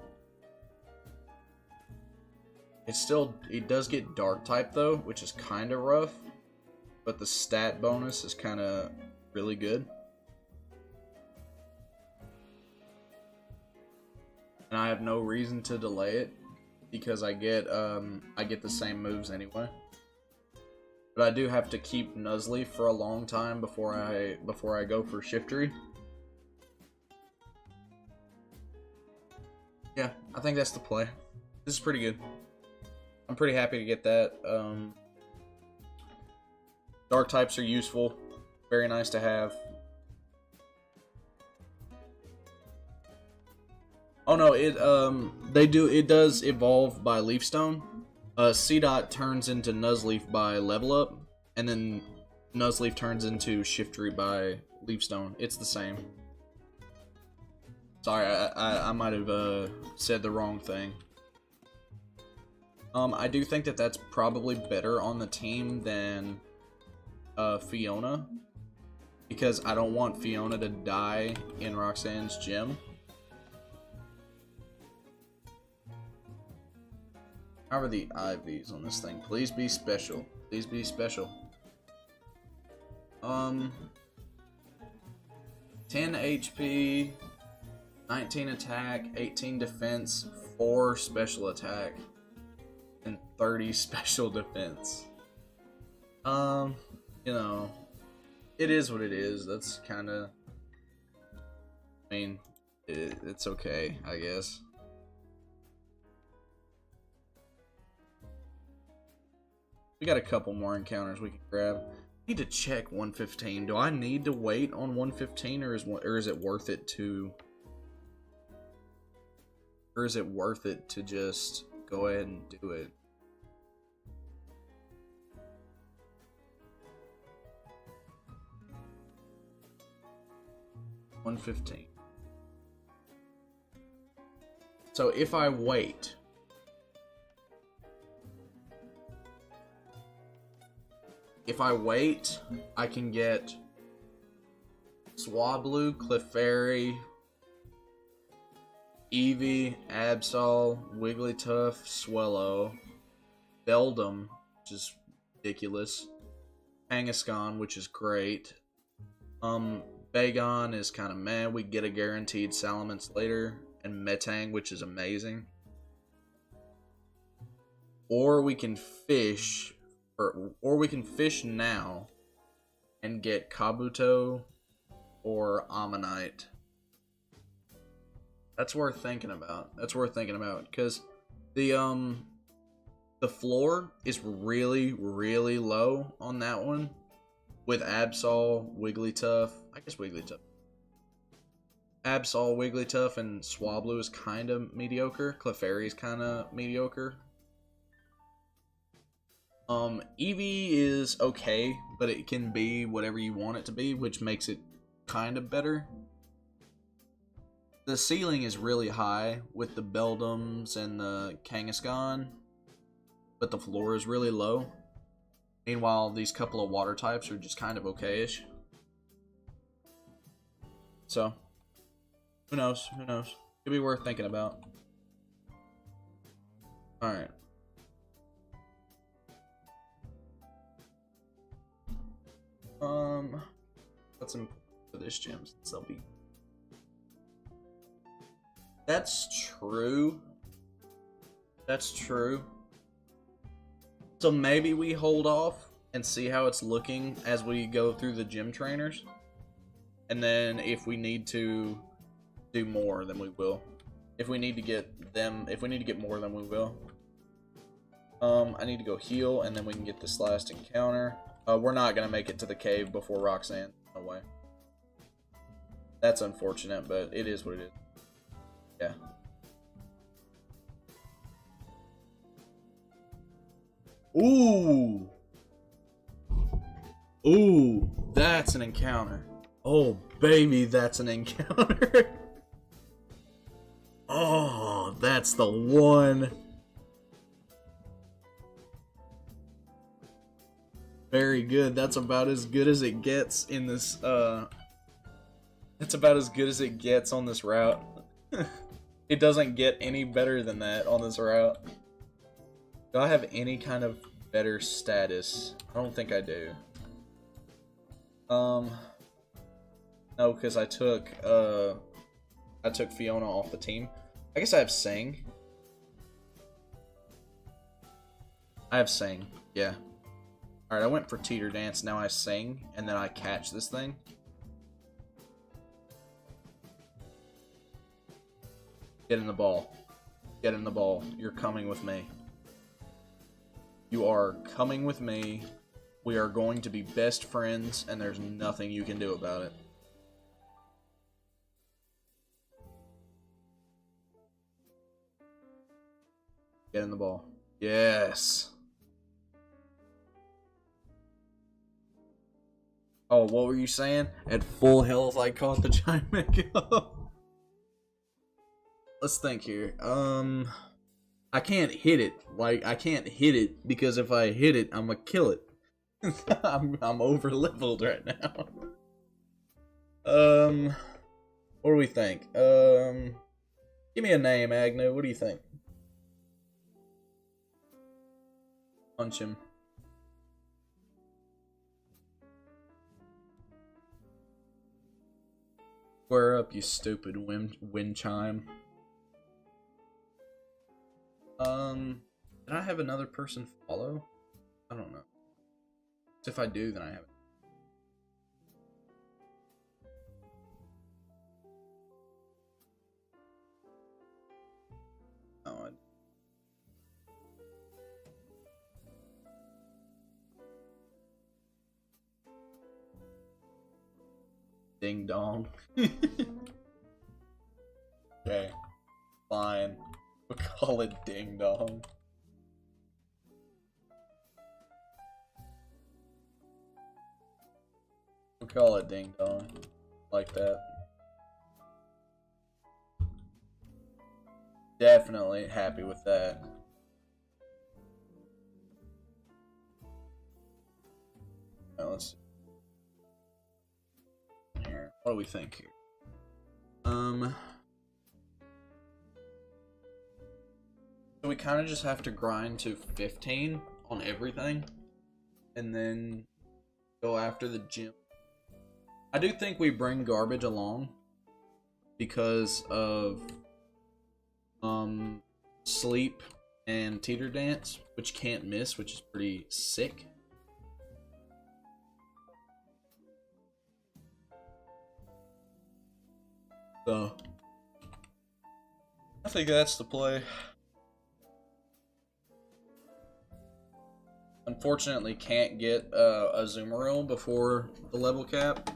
It does get Dark type though, which is kind of rough. But the stat bonus is kind of really good. And I have no reason to delay it because I get the same moves anyway. But I do have to keep Nuzleaf for a long time before I go for Shiftry. Yeah, I think that's the play. This is pretty good. I'm pretty happy to get that. Dark types are useful. Very nice to have. Oh no, it does evolve by Leaf Stone. C-Dot turns into Nuzleaf by Level Up, and then Nuzleaf turns into Shiftry by Leaf Stone. It's the same. Sorry, I might have said the wrong thing. I do think that that's probably better on the team than Fiona, because I don't want Fiona to die in Roxanne's gym. How are the IVs on this thing? Please be special. Please be special. 10 HP, 19 attack, 18 defense, 4 special attack, and 30 special defense. You know, it is what it is. That's kind of, I mean, it's okay, I guess. We got a couple more encounters we can grab. I need to check 115. Do I need to wait on 115, or is it worth it to? Or is it worth it to just go ahead and do it? $115. So if I wait, I can get Swablu, Clefairy, Eevee, Absol, Wigglytuff, Swellow, Beldum, which is ridiculous, Kangaskhan, which is great. Bagon is kind of meh. We get a guaranteed Salamence later, and Metang, which is amazing. Or we can fish, or we can fish now and get Kabuto or Ammonite. That's worth thinking about. That's worth thinking about, because the floor is really, really low on that one. With Absol, Wigglytuff, I guess Wigglytuff. Absol, Wigglytuff, and Swablu is kind of mediocre. Clefairy is kind of mediocre. Eevee is okay, but it can be whatever you want it to be, which makes it kind of better. The ceiling is really high with the Beldums and the Kangaskhan, but the floor is really low. Meanwhile, these couple of water types are just kind of okay-ish. So, who knows? Who knows? Could be worth thinking about. Alright. What's important for this gym since they'll be... That's true. That's true. So maybe we hold off and see how it's looking as we go through the gym trainers. And then if we need to do more, then we will. If we need to get more, then we will. I need to go heal, and then we can get this last encounter. We're not gonna make it to the cave before Roxanne. No way. That's unfortunate, but it is what it is. Yeah. Ooh! Ooh, that's an encounter. Oh, baby, that's an encounter. Oh, that's the one. Very good. That's about as good as it gets in this, that's about as good as it gets on this route. It doesn't get any better than that on this route. Do I have any kind of better status? I don't think I do. No, because I took Fiona off the team. I guess I have Sing. Yeah. Alright, I went for Teeter Dance, now I sing, and then I catch this thing. Get in the ball. Get in the ball. You're coming with me. You are coming with me. We are going to be best friends, and there's nothing you can do about it. Get in the ball. Yes. Oh, what were you saying? At full health, I caught the giant Mega. Let's think here. I can't hit it. Like, I can't hit it because if I hit it, I'm gonna kill it. I'm over leveled right now. What do we think? Give me a name, Agnew. What do you think? Punch him. Square up, you stupid wind chime. Did I have another person follow? I don't know. If I do, then I have it. Oh, I... Ding dong. Okay. Fine. We'll call it ding dong. We'll call it ding dong. Like that. Definitely happy with that. Now let's see. Here. What do we think here? So we kind of just have to grind to 15 on everything, and then go after the gym. I do think we bring Garbage along because of Sleep and Teeter Dance, which can't miss, which is pretty sick. So I think that's the play. Unfortunately, can't get a Azumarill before the level cap,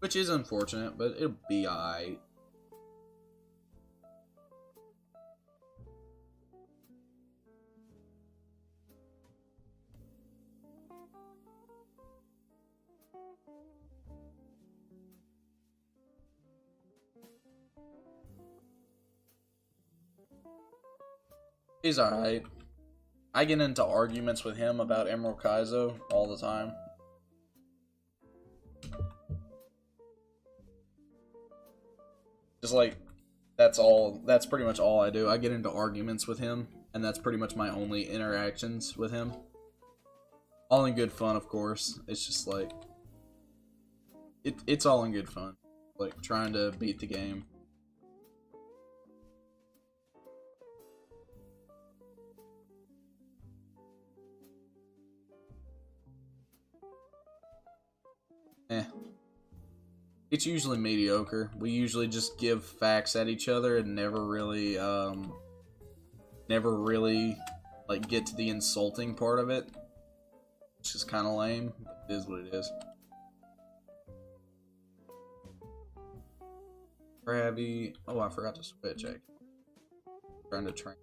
which is unfortunate, but it'll be alright. He's alright. I get into arguments with him about Emerald Kaizo all the time. Just like, that's pretty much all I do. I get into arguments with him, and that's pretty much my only interactions with him. All in good fun, of course. It's just like, it's all in good fun. Like, trying to beat the game. It's usually mediocre. We usually just give facts at each other and never really, like, get to the insulting part of it. Which is kind of lame, but it is what it is. Krabby. Oh, I forgot to switch, actually. Trying to train.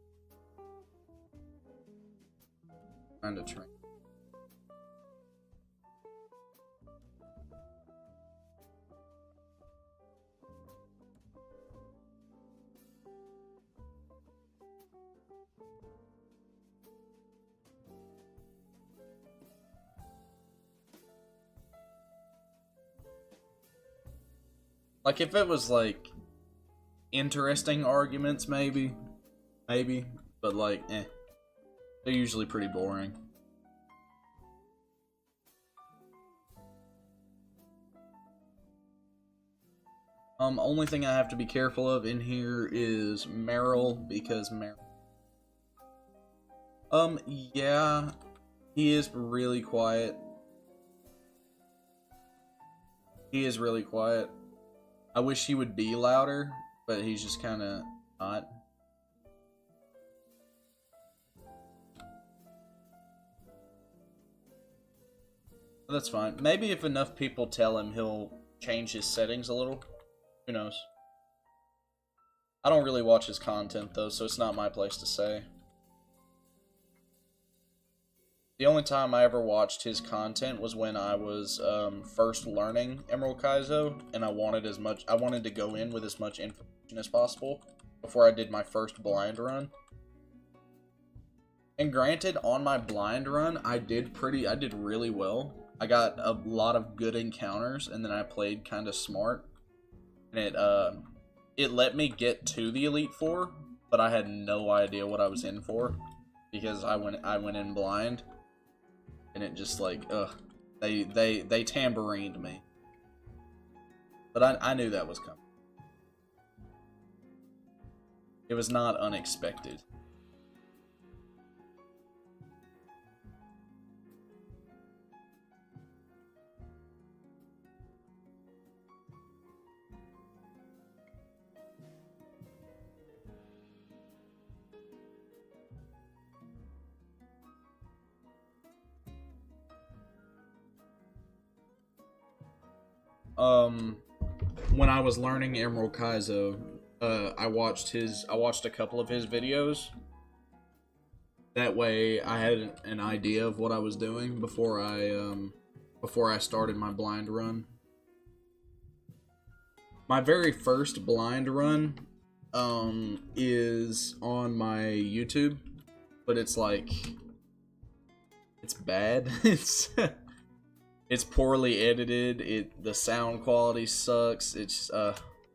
Like, if it was, like, interesting arguments, maybe, but, like, they're usually pretty boring. Only thing I have to be careful of in here is Meryl, because yeah, he is really quiet. I wish he would be louder, but he's just kind of not. But that's fine. Maybe if enough people tell him, he'll change his settings a little. Who knows? I don't really watch his content, though, so it's not my place to say. The only time I ever watched his content was when I was first learning Emerald Kaizo, and I wanted to go in with as much information as possible before I did my first blind run. And granted, on my blind run, I did really well. I got a lot of good encounters, and then I played kind of smart, and it let me get to the Elite Four, but I had no idea what I was in for because I went in blind. And it just like, they tambourined me. But I knew that was coming. It was not unexpected. When I was learning Emerald Kaizo, I watched a couple of his videos. That way I had an idea of what I was doing before I started my blind run. My very first blind run is on my YouTube, but it's like, it's bad. It's poorly edited. The sound quality sucks. It's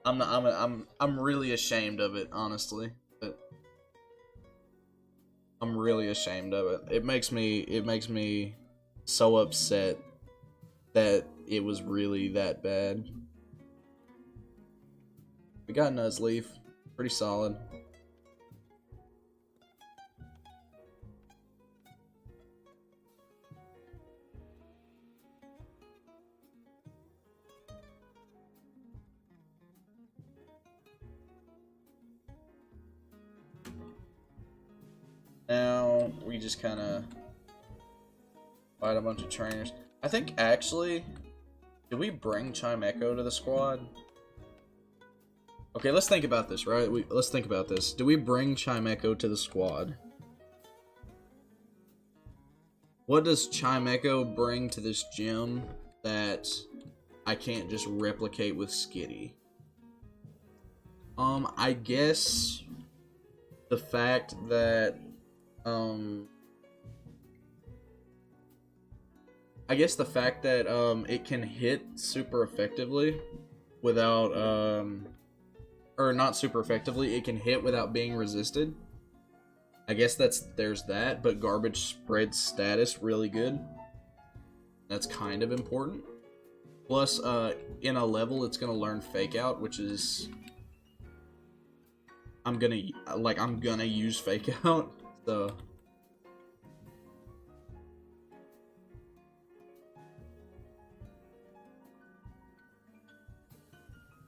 I'm really ashamed of it, honestly. But I'm really ashamed of it. It makes me so upset that it was really that bad. We got Nuzleaf, pretty solid. Now, we just kind of fight a bunch of trainers. I think, actually, did we bring Chimecho to the squad? Okay, let's think about this, right? Let's think about this. Do we bring Chimecho to the squad? What does Chimecho bring to this gym that I can't just replicate with Skitty? I guess the fact that it can hit super effectively without, or not super effectively, it can hit without being resisted. I guess there's that, but garbage spread status really good. That's kind of important. Plus, in a level, it's gonna learn Fake Out, which is, I'm gonna use Fake Out. So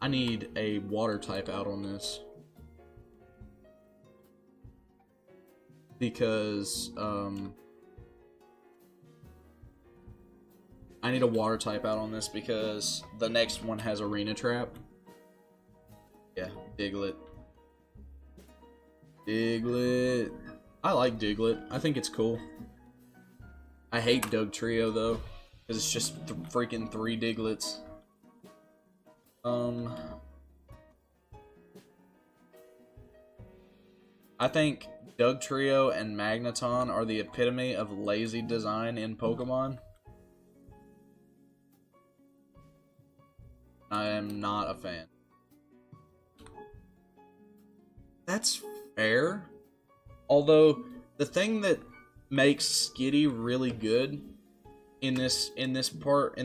I need a water type out on this. Because, I need a water type out on this because the next one has Arena Trap. Yeah, Diglett. Diglett. I like Diglett. I think it's cool. I hate Doug Trio though, because it's just freaking 3 Digletts. I think Doug Trio and Magneton are the epitome of lazy design in Pokemon. I am not a fan. That's fair. Although the thing that makes Skitty really good in this part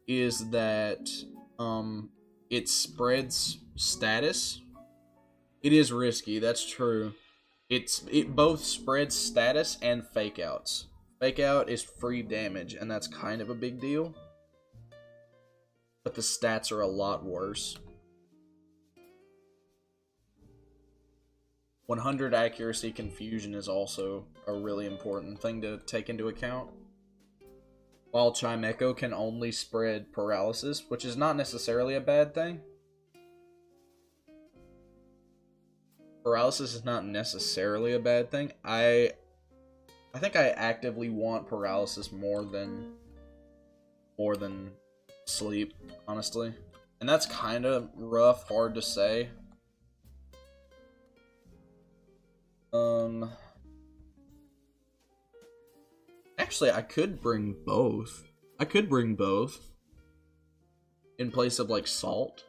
is that it spreads status. It is risky, that's true. It both spreads status and fake outs. Fake out is free damage, and that's kind of a big deal. But the stats are a lot worse. 100 accuracy confusion is also a really important thing to take into account. While Chimecho can only spread paralysis, which is not necessarily a bad thing. Paralysis is not necessarily a bad thing. I think I actively want paralysis more than sleep, honestly. And that's kind of rough, hard to say. Actually, I could bring both. I could bring both in place of like salt.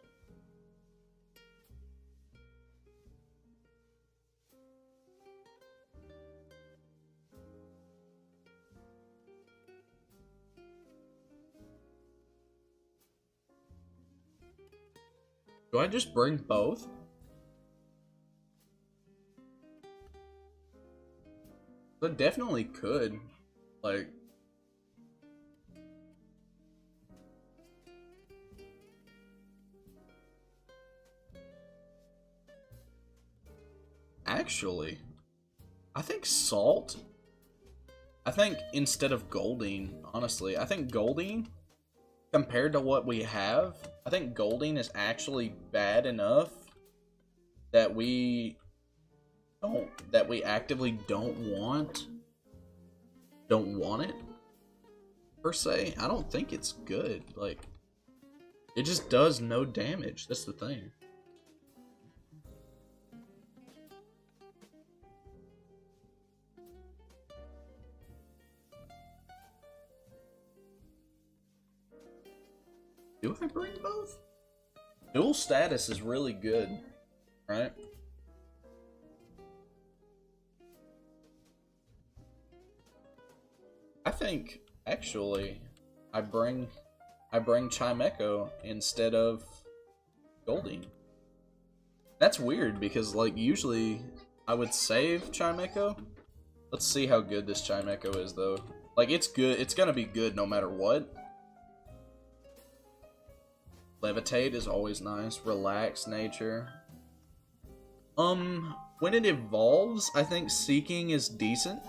Do I just bring both? I definitely could. Like, actually, I think salt. I think instead of Goldeen, honestly, I think Goldeen, compared to what we have, I think Goldeen is actually bad enough that we actively don't want it per se. I don't think it's good. Like, it just does no damage. That's the thing. Do I bring both? Dual status is really good, right? I think actually I bring Chimecho instead of Goldeen. That's weird because like usually I would save Chimecho. Let's see how good this Chimecho is though. Like it's good. It's gonna be good no matter what. Levitate is always nice. Relax nature. When it evolves, I think Seeking is decent.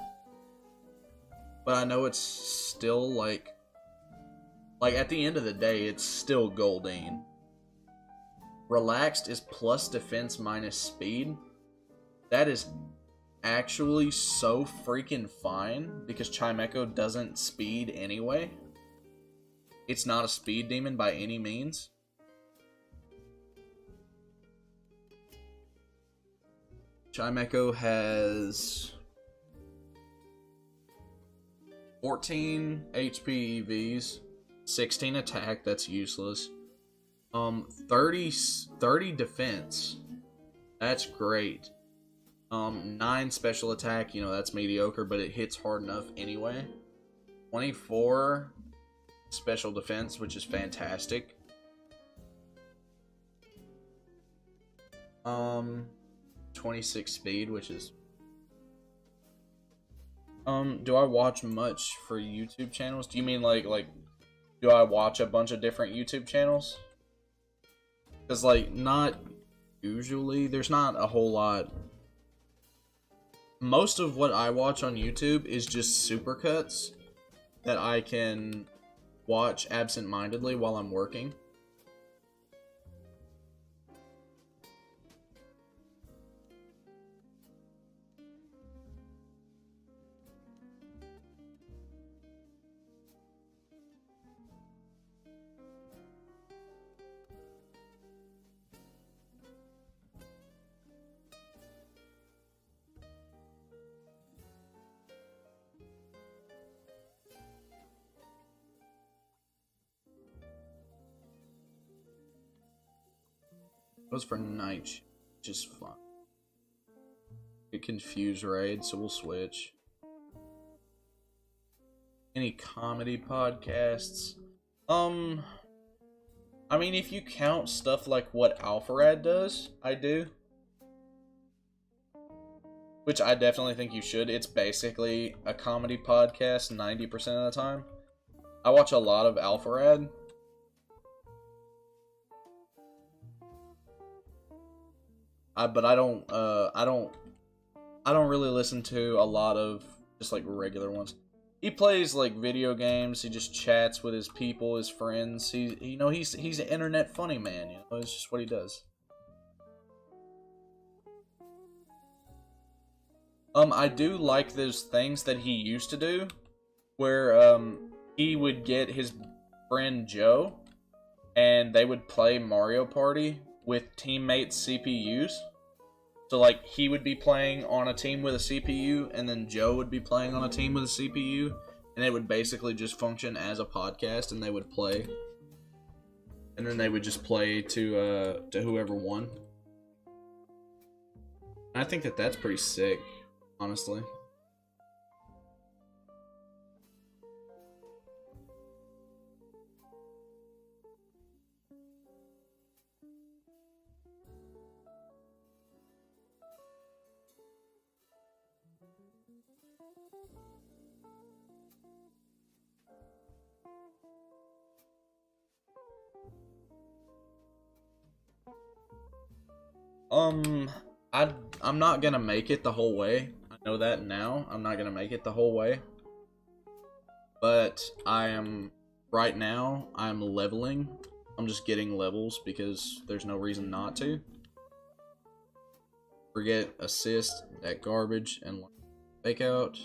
But I know it's still like at the end of the day, it's still Goldeen. Relaxed is plus defense minus speed. That is actually so freaking fine because Chimecho doesn't speed anyway. It's not a speed demon by any means. Chimecho has 14 HP EVs, 16 attack, that's useless. 30 defense, that's great. 9 special attack, you know, that's mediocre, but it hits hard enough anyway. 24 special defense, which is fantastic. 26 speed, which is... do I watch much for YouTube channels? Do you mean like do I watch a bunch of different YouTube channels? Because, like, not usually. There's not a whole lot. Most of what I watch on YouTube is just supercuts that I can watch absent-mindedly while I'm working. Goes for night, just fun. Get confused raid, so we'll switch. Any comedy podcasts? I mean, if you count stuff like what Alpharad does, I do. Which I definitely think you should. It's basically a comedy podcast 90% of the time. I watch a lot of Alpharad. But I don't really listen to a lot of just like regular ones. He plays like video games. He just chats with his people, his friends. He's an internet funny man. You know, it's just what he does. I do like those things that he used to do, where he would get his friend Joe, and they would play Mario Party with teammates' CPUs. So, like, he would be playing on a team with a CPU, and then Joe would be playing on a team with a CPU, and it would basically just function as a podcast, and they would play. And then they would just play to whoever won. And I think that that's pretty sick, honestly. I'm not gonna make it the whole way. I know that now. I'm not gonna make it the whole way. But right now, I'm leveling. I'm just getting levels because there's no reason not to. Forget assist, that garbage, and fake out.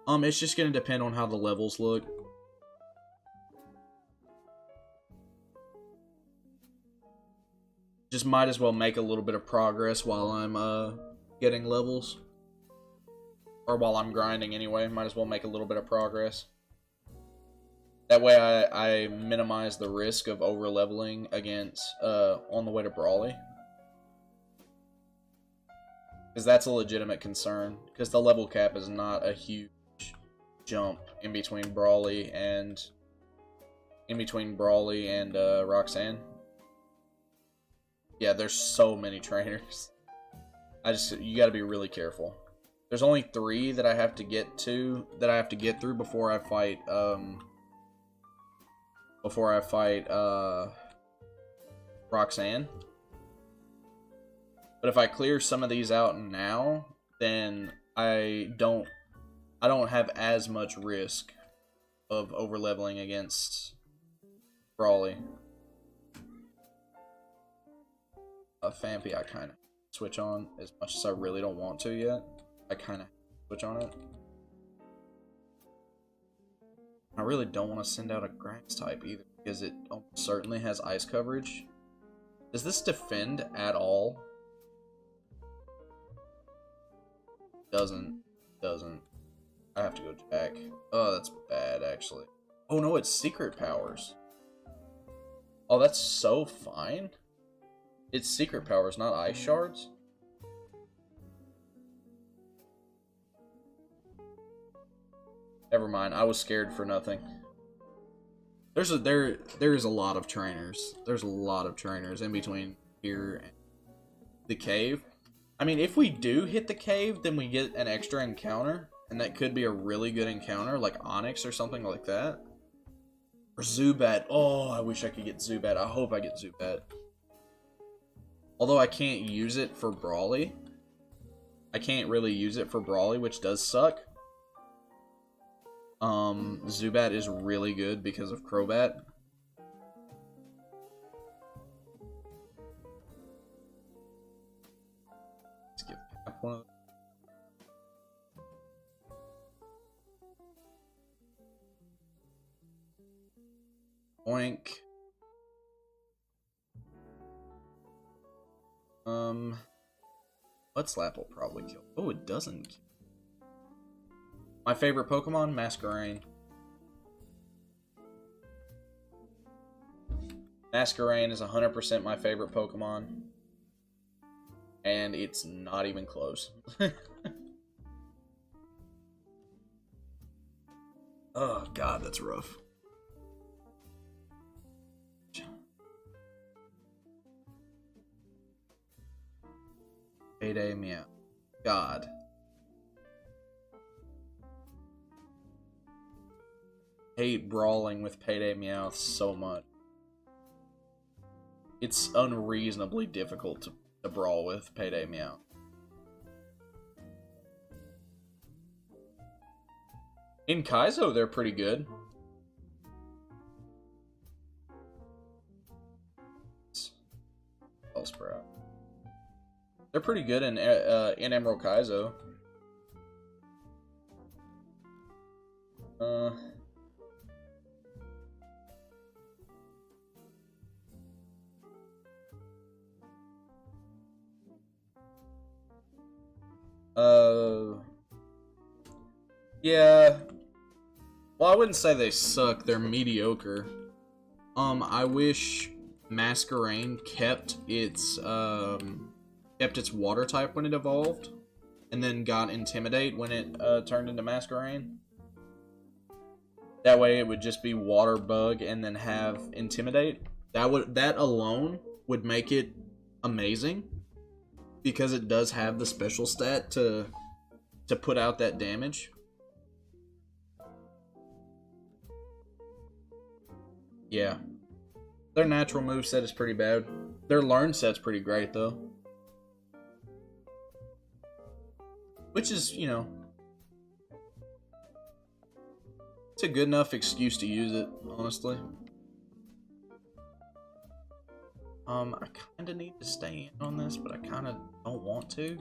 It's just gonna depend on how the levels look. Just might as well make a little bit of progress while I'm getting levels. Or while I'm grinding anyway, might as well make a little bit of progress. That way I minimize the risk of over leveling against on the way to Brawly. Because that's a legitimate concern. Because the level cap is not a huge jump in between Brawly and Roxanne. Yeah, there's so many trainers. You gotta be really careful. There's only 3 that I have to get through before I fight Roxanne. But if I clear some of these out now, then I don't have as much risk of over leveling against Brawly. Fampy I kind of switch on as much as I really don't want to yet. I kind of switch on it. I really don't want to send out a grass type either because it almost certainly has ice coverage. Does this defend at all? Doesn't. I have to go Jack. Oh, that's bad actually. Oh no, it's secret powers. Oh, that's so fine. It's secret powers, not ice shards. Never mind. I was scared for nothing. There is a lot of trainers. There's a lot of trainers in between here and the cave. I mean, if we do hit the cave, then we get an extra encounter, and that could be a really good encounter, like Onyx or something like that. Or Zubat. Oh, I wish I could get Zubat. I hope I get Zubat. Although I can't use it for Brawly. I can't really use it for Brawly, which does suck. Zubat is really good because of Crobat. Let's give Cap one of those. Oink. Slap will probably kill. Oh, it doesn't kill. My favorite Pokemon, Masquerain. Masquerain is 100% my favorite Pokemon. And it's not even close. Oh, God, that's rough. Payday Meow. God. Hate brawling with Payday Meowth so much. It's unreasonably difficult to brawl with Payday Meowth. In Kaizo, they're pretty good. Bellsprout. They're pretty good in Emerald Kaizo. Yeah. Well, I wouldn't say they suck. They're mediocre. I wish Masquerain kept its water type when it evolved, and then got Intimidate when it turned into Masquerain. That way, it would just be Water Bug and then have Intimidate. That alone would make it amazing, because it does have the special stat to put out that damage. Yeah. Their natural moveset is pretty bad. Their learn set's pretty great, though. Which is, you know, it's a good enough excuse to use it, honestly. I kind of need to stay in on this, but I kind of don't want to.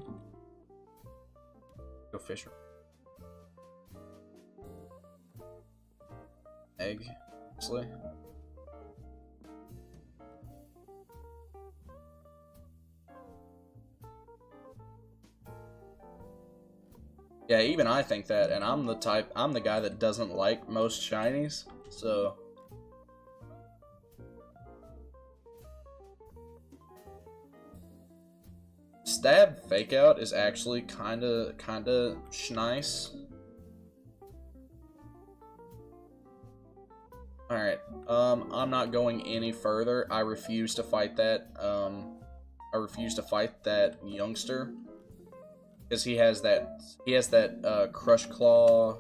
Go Fisher. Egg, honestly. Yeah, even I think that, and I'm the guy that doesn't like most shinies, so. Stab Fake Out is actually kinda nice. Alright, I'm not going any further. I refuse to fight that, youngster. Because he has that Crush Claw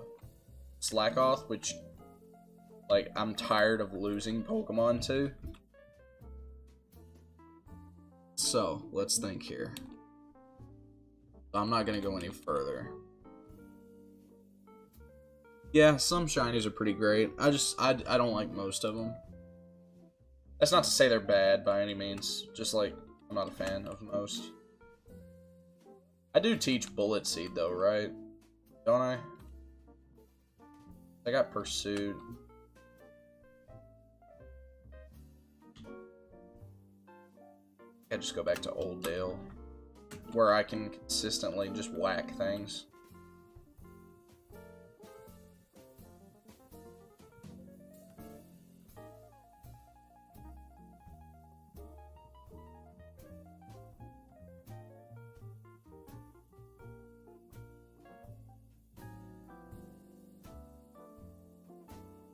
Slackoth, which, like, I'm tired of losing Pokemon to. So, let's think here. I'm not gonna go any further. Yeah, some shinies are pretty great. I don't like most of them. That's not to say they're bad by any means. Just like, I'm not a fan of most. I do teach Bullet Seed though, right? Don't I? I got Pursued. I just go back to Old Dale, where I can consistently just whack things.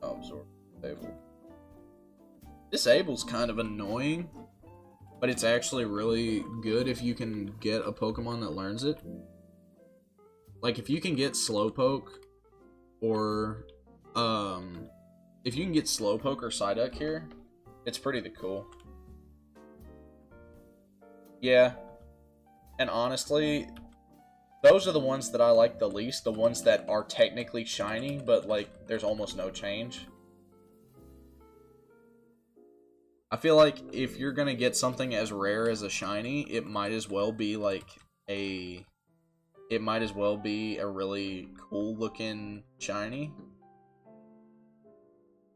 Oh, absorb. Disable. Disable's kind of annoying, but it's actually really good if you can get a Pokemon that learns it. Like, if you can get Slowpoke or if you can get Slowpoke or Psyduck here, it's pretty cool. Yeah. And honestly, those are the ones that I like the least. The ones that are technically shiny, but like there's almost no change. I feel like if you're gonna get something as rare as a shiny, it might as well be like a... It might as well be a really cool looking shiny.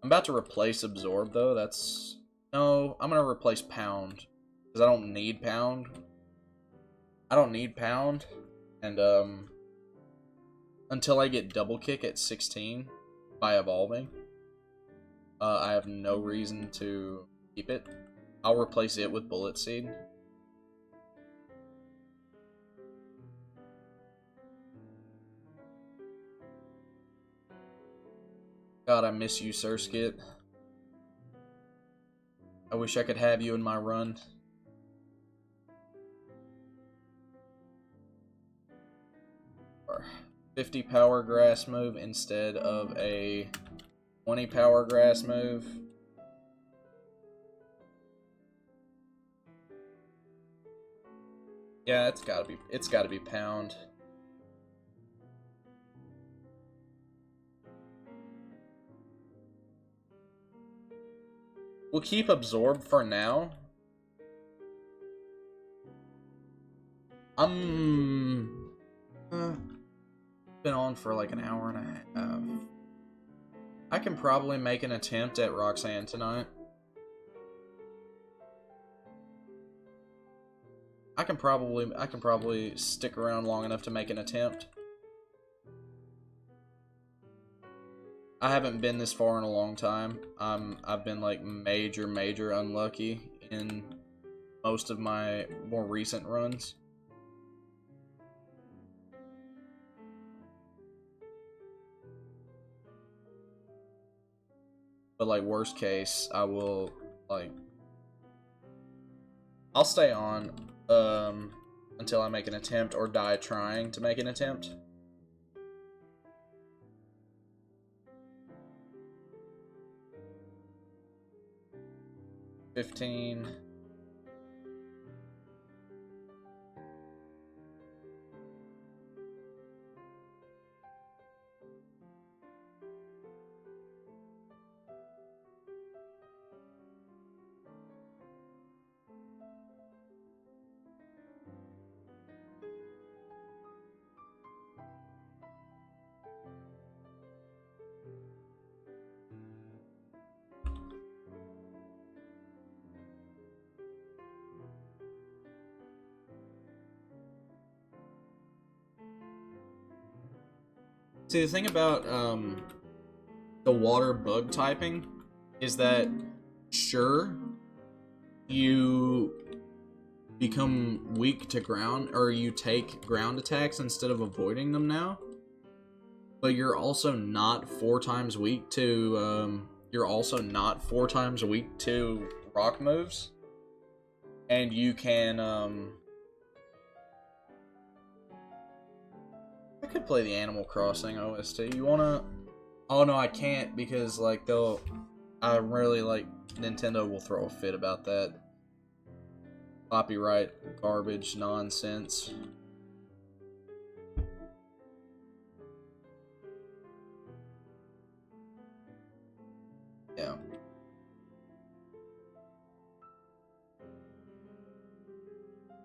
I'm about to replace Absorb though, that's... No, I'm gonna replace Pound. Because I don't need Pound. I don't need Pound. And until I get Double Kick at 16 by evolving, I have no reason to keep it. I'll replace it with Bullet Seed. God, I miss you, Surskit. I wish I could have you in my run. Or 50 power grass move instead of a 20 power grass move. Yeah, it's gotta be Pound. We'll keep Absorb for now. Been on for like an hour and a half. I can probably make an attempt at Roxanne tonight. I can probably stick around long enough to make an attempt. I haven't been this far in a long time. I've been like major unlucky in most of my more recent runs. But like worst case, I will like I'll stay on until I make an attempt or die trying to make an attempt. $15. See, the thing about the water bug typing is that, sure, you become weak to ground, or you take ground attacks instead of avoiding them now, but you're also not 4 times weak to, rock moves, and you can, I could play the Animal Crossing OST. You wanna... Oh no, I can't because like I really like Nintendo will throw a fit about that. Copyright garbage nonsense. Yeah.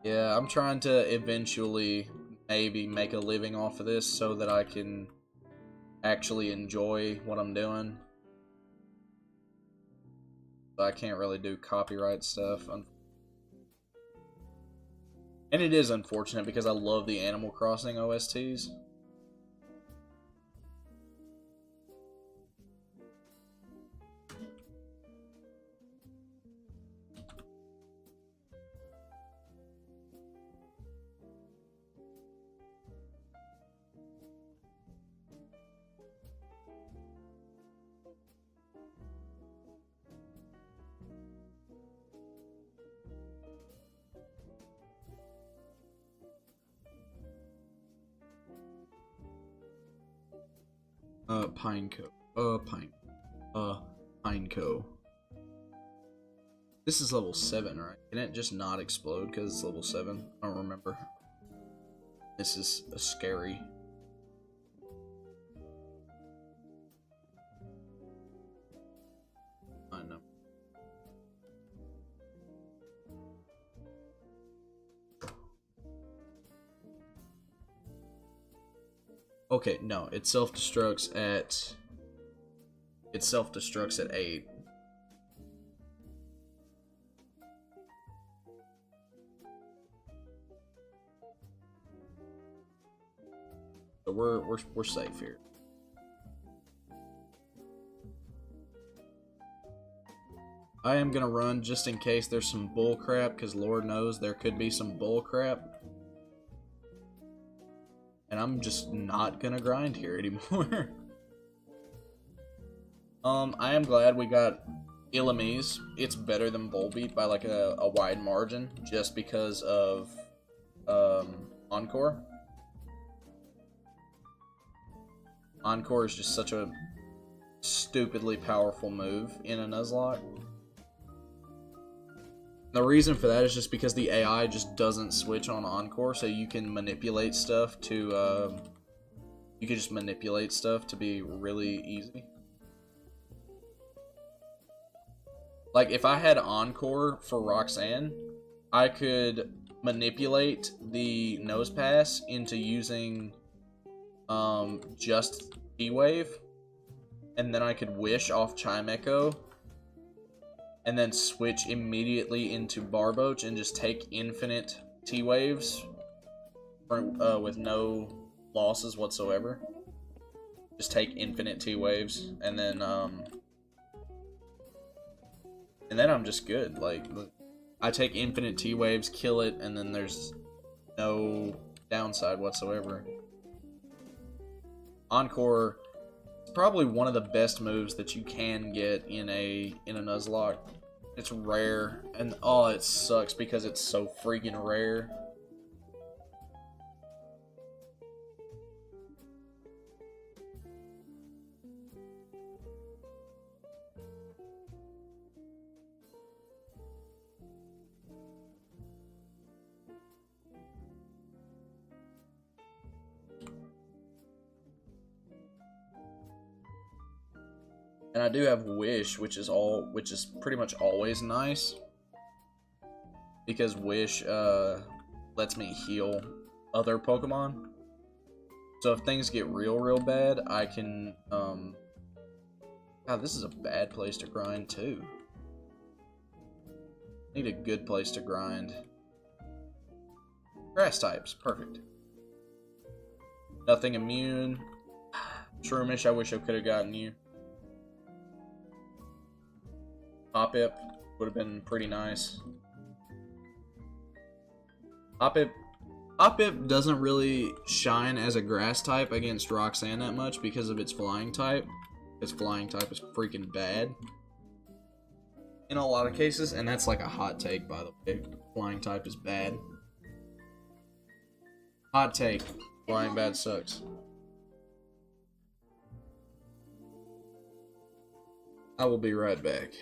Yeah, I'm trying to eventually maybe make a living off of this so that I can actually enjoy what I'm doing. But I can't really do copyright stuff. And it is unfortunate because I love the Animal Crossing OSTs. Pineco. Pine. Pineco. This is level 7, right? Can it just not explode because it's level 7? I don't remember. This is scary. I know. Okay, no, it self-destructs at 8. So we're safe here. I am gonna run just in case there's some bull crap, because Lord knows there could be some bull crap. And I'm just not gonna grind here anymore. I am glad we got Ilamise. It's better than Volbeat by like a wide margin, just because of Encore. Encore is just such a stupidly powerful move in a Nuzlocke. The reason for that is just because the AI just doesn't switch on Encore, so you can manipulate stuff to, you can just manipulate stuff to be really easy. Like, if I had Encore for Roxanne, I could manipulate the nose pass into using just T-Wave, and then I could wish off Chime Echo, and then switch immediately into Barboach and just take infinite T-Waves with no losses whatsoever. Just take infinite T-Waves, and then I'm just good. Like, I take infinite T-Waves, kill it, and then there's no downside whatsoever. Encore is probably one of the best moves that you can get in a Nuzlocke. It's rare, and oh, it sucks because it's so freaking rare. And I do have Wish, which is pretty much always nice, because Wish lets me heal other Pokemon. So if things get real bad, I can God, this is a bad place to grind too. Need a good place to grind. Grass types, perfect. Nothing immune. Shroomish, I wish I could have gotten you. Hoppip would have been pretty nice. Hoppip doesn't really shine as a grass type against Roxanne that much because of its flying type. Its flying type is freaking bad in a lot of cases, and that's like a hot take, by the way. Flying type is bad. Hot take. Flying bad sucks. I will be right back.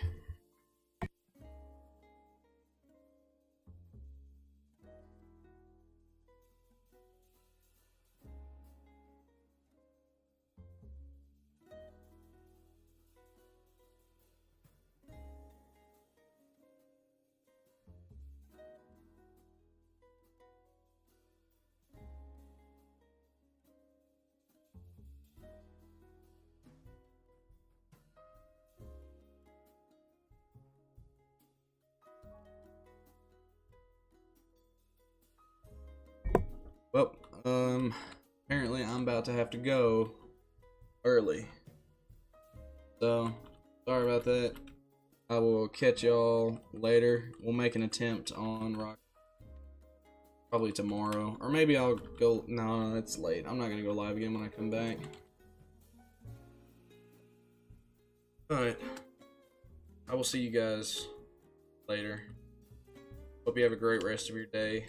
Well, apparently I'm about to have to go early. So, sorry about that. I will catch y'all later. We'll make an attempt on Rock probably tomorrow. Or maybe I'll go, no, it's late. I'm not gonna go live again when I come back. Alright. I will see you guys later. Hope you have a great rest of your day.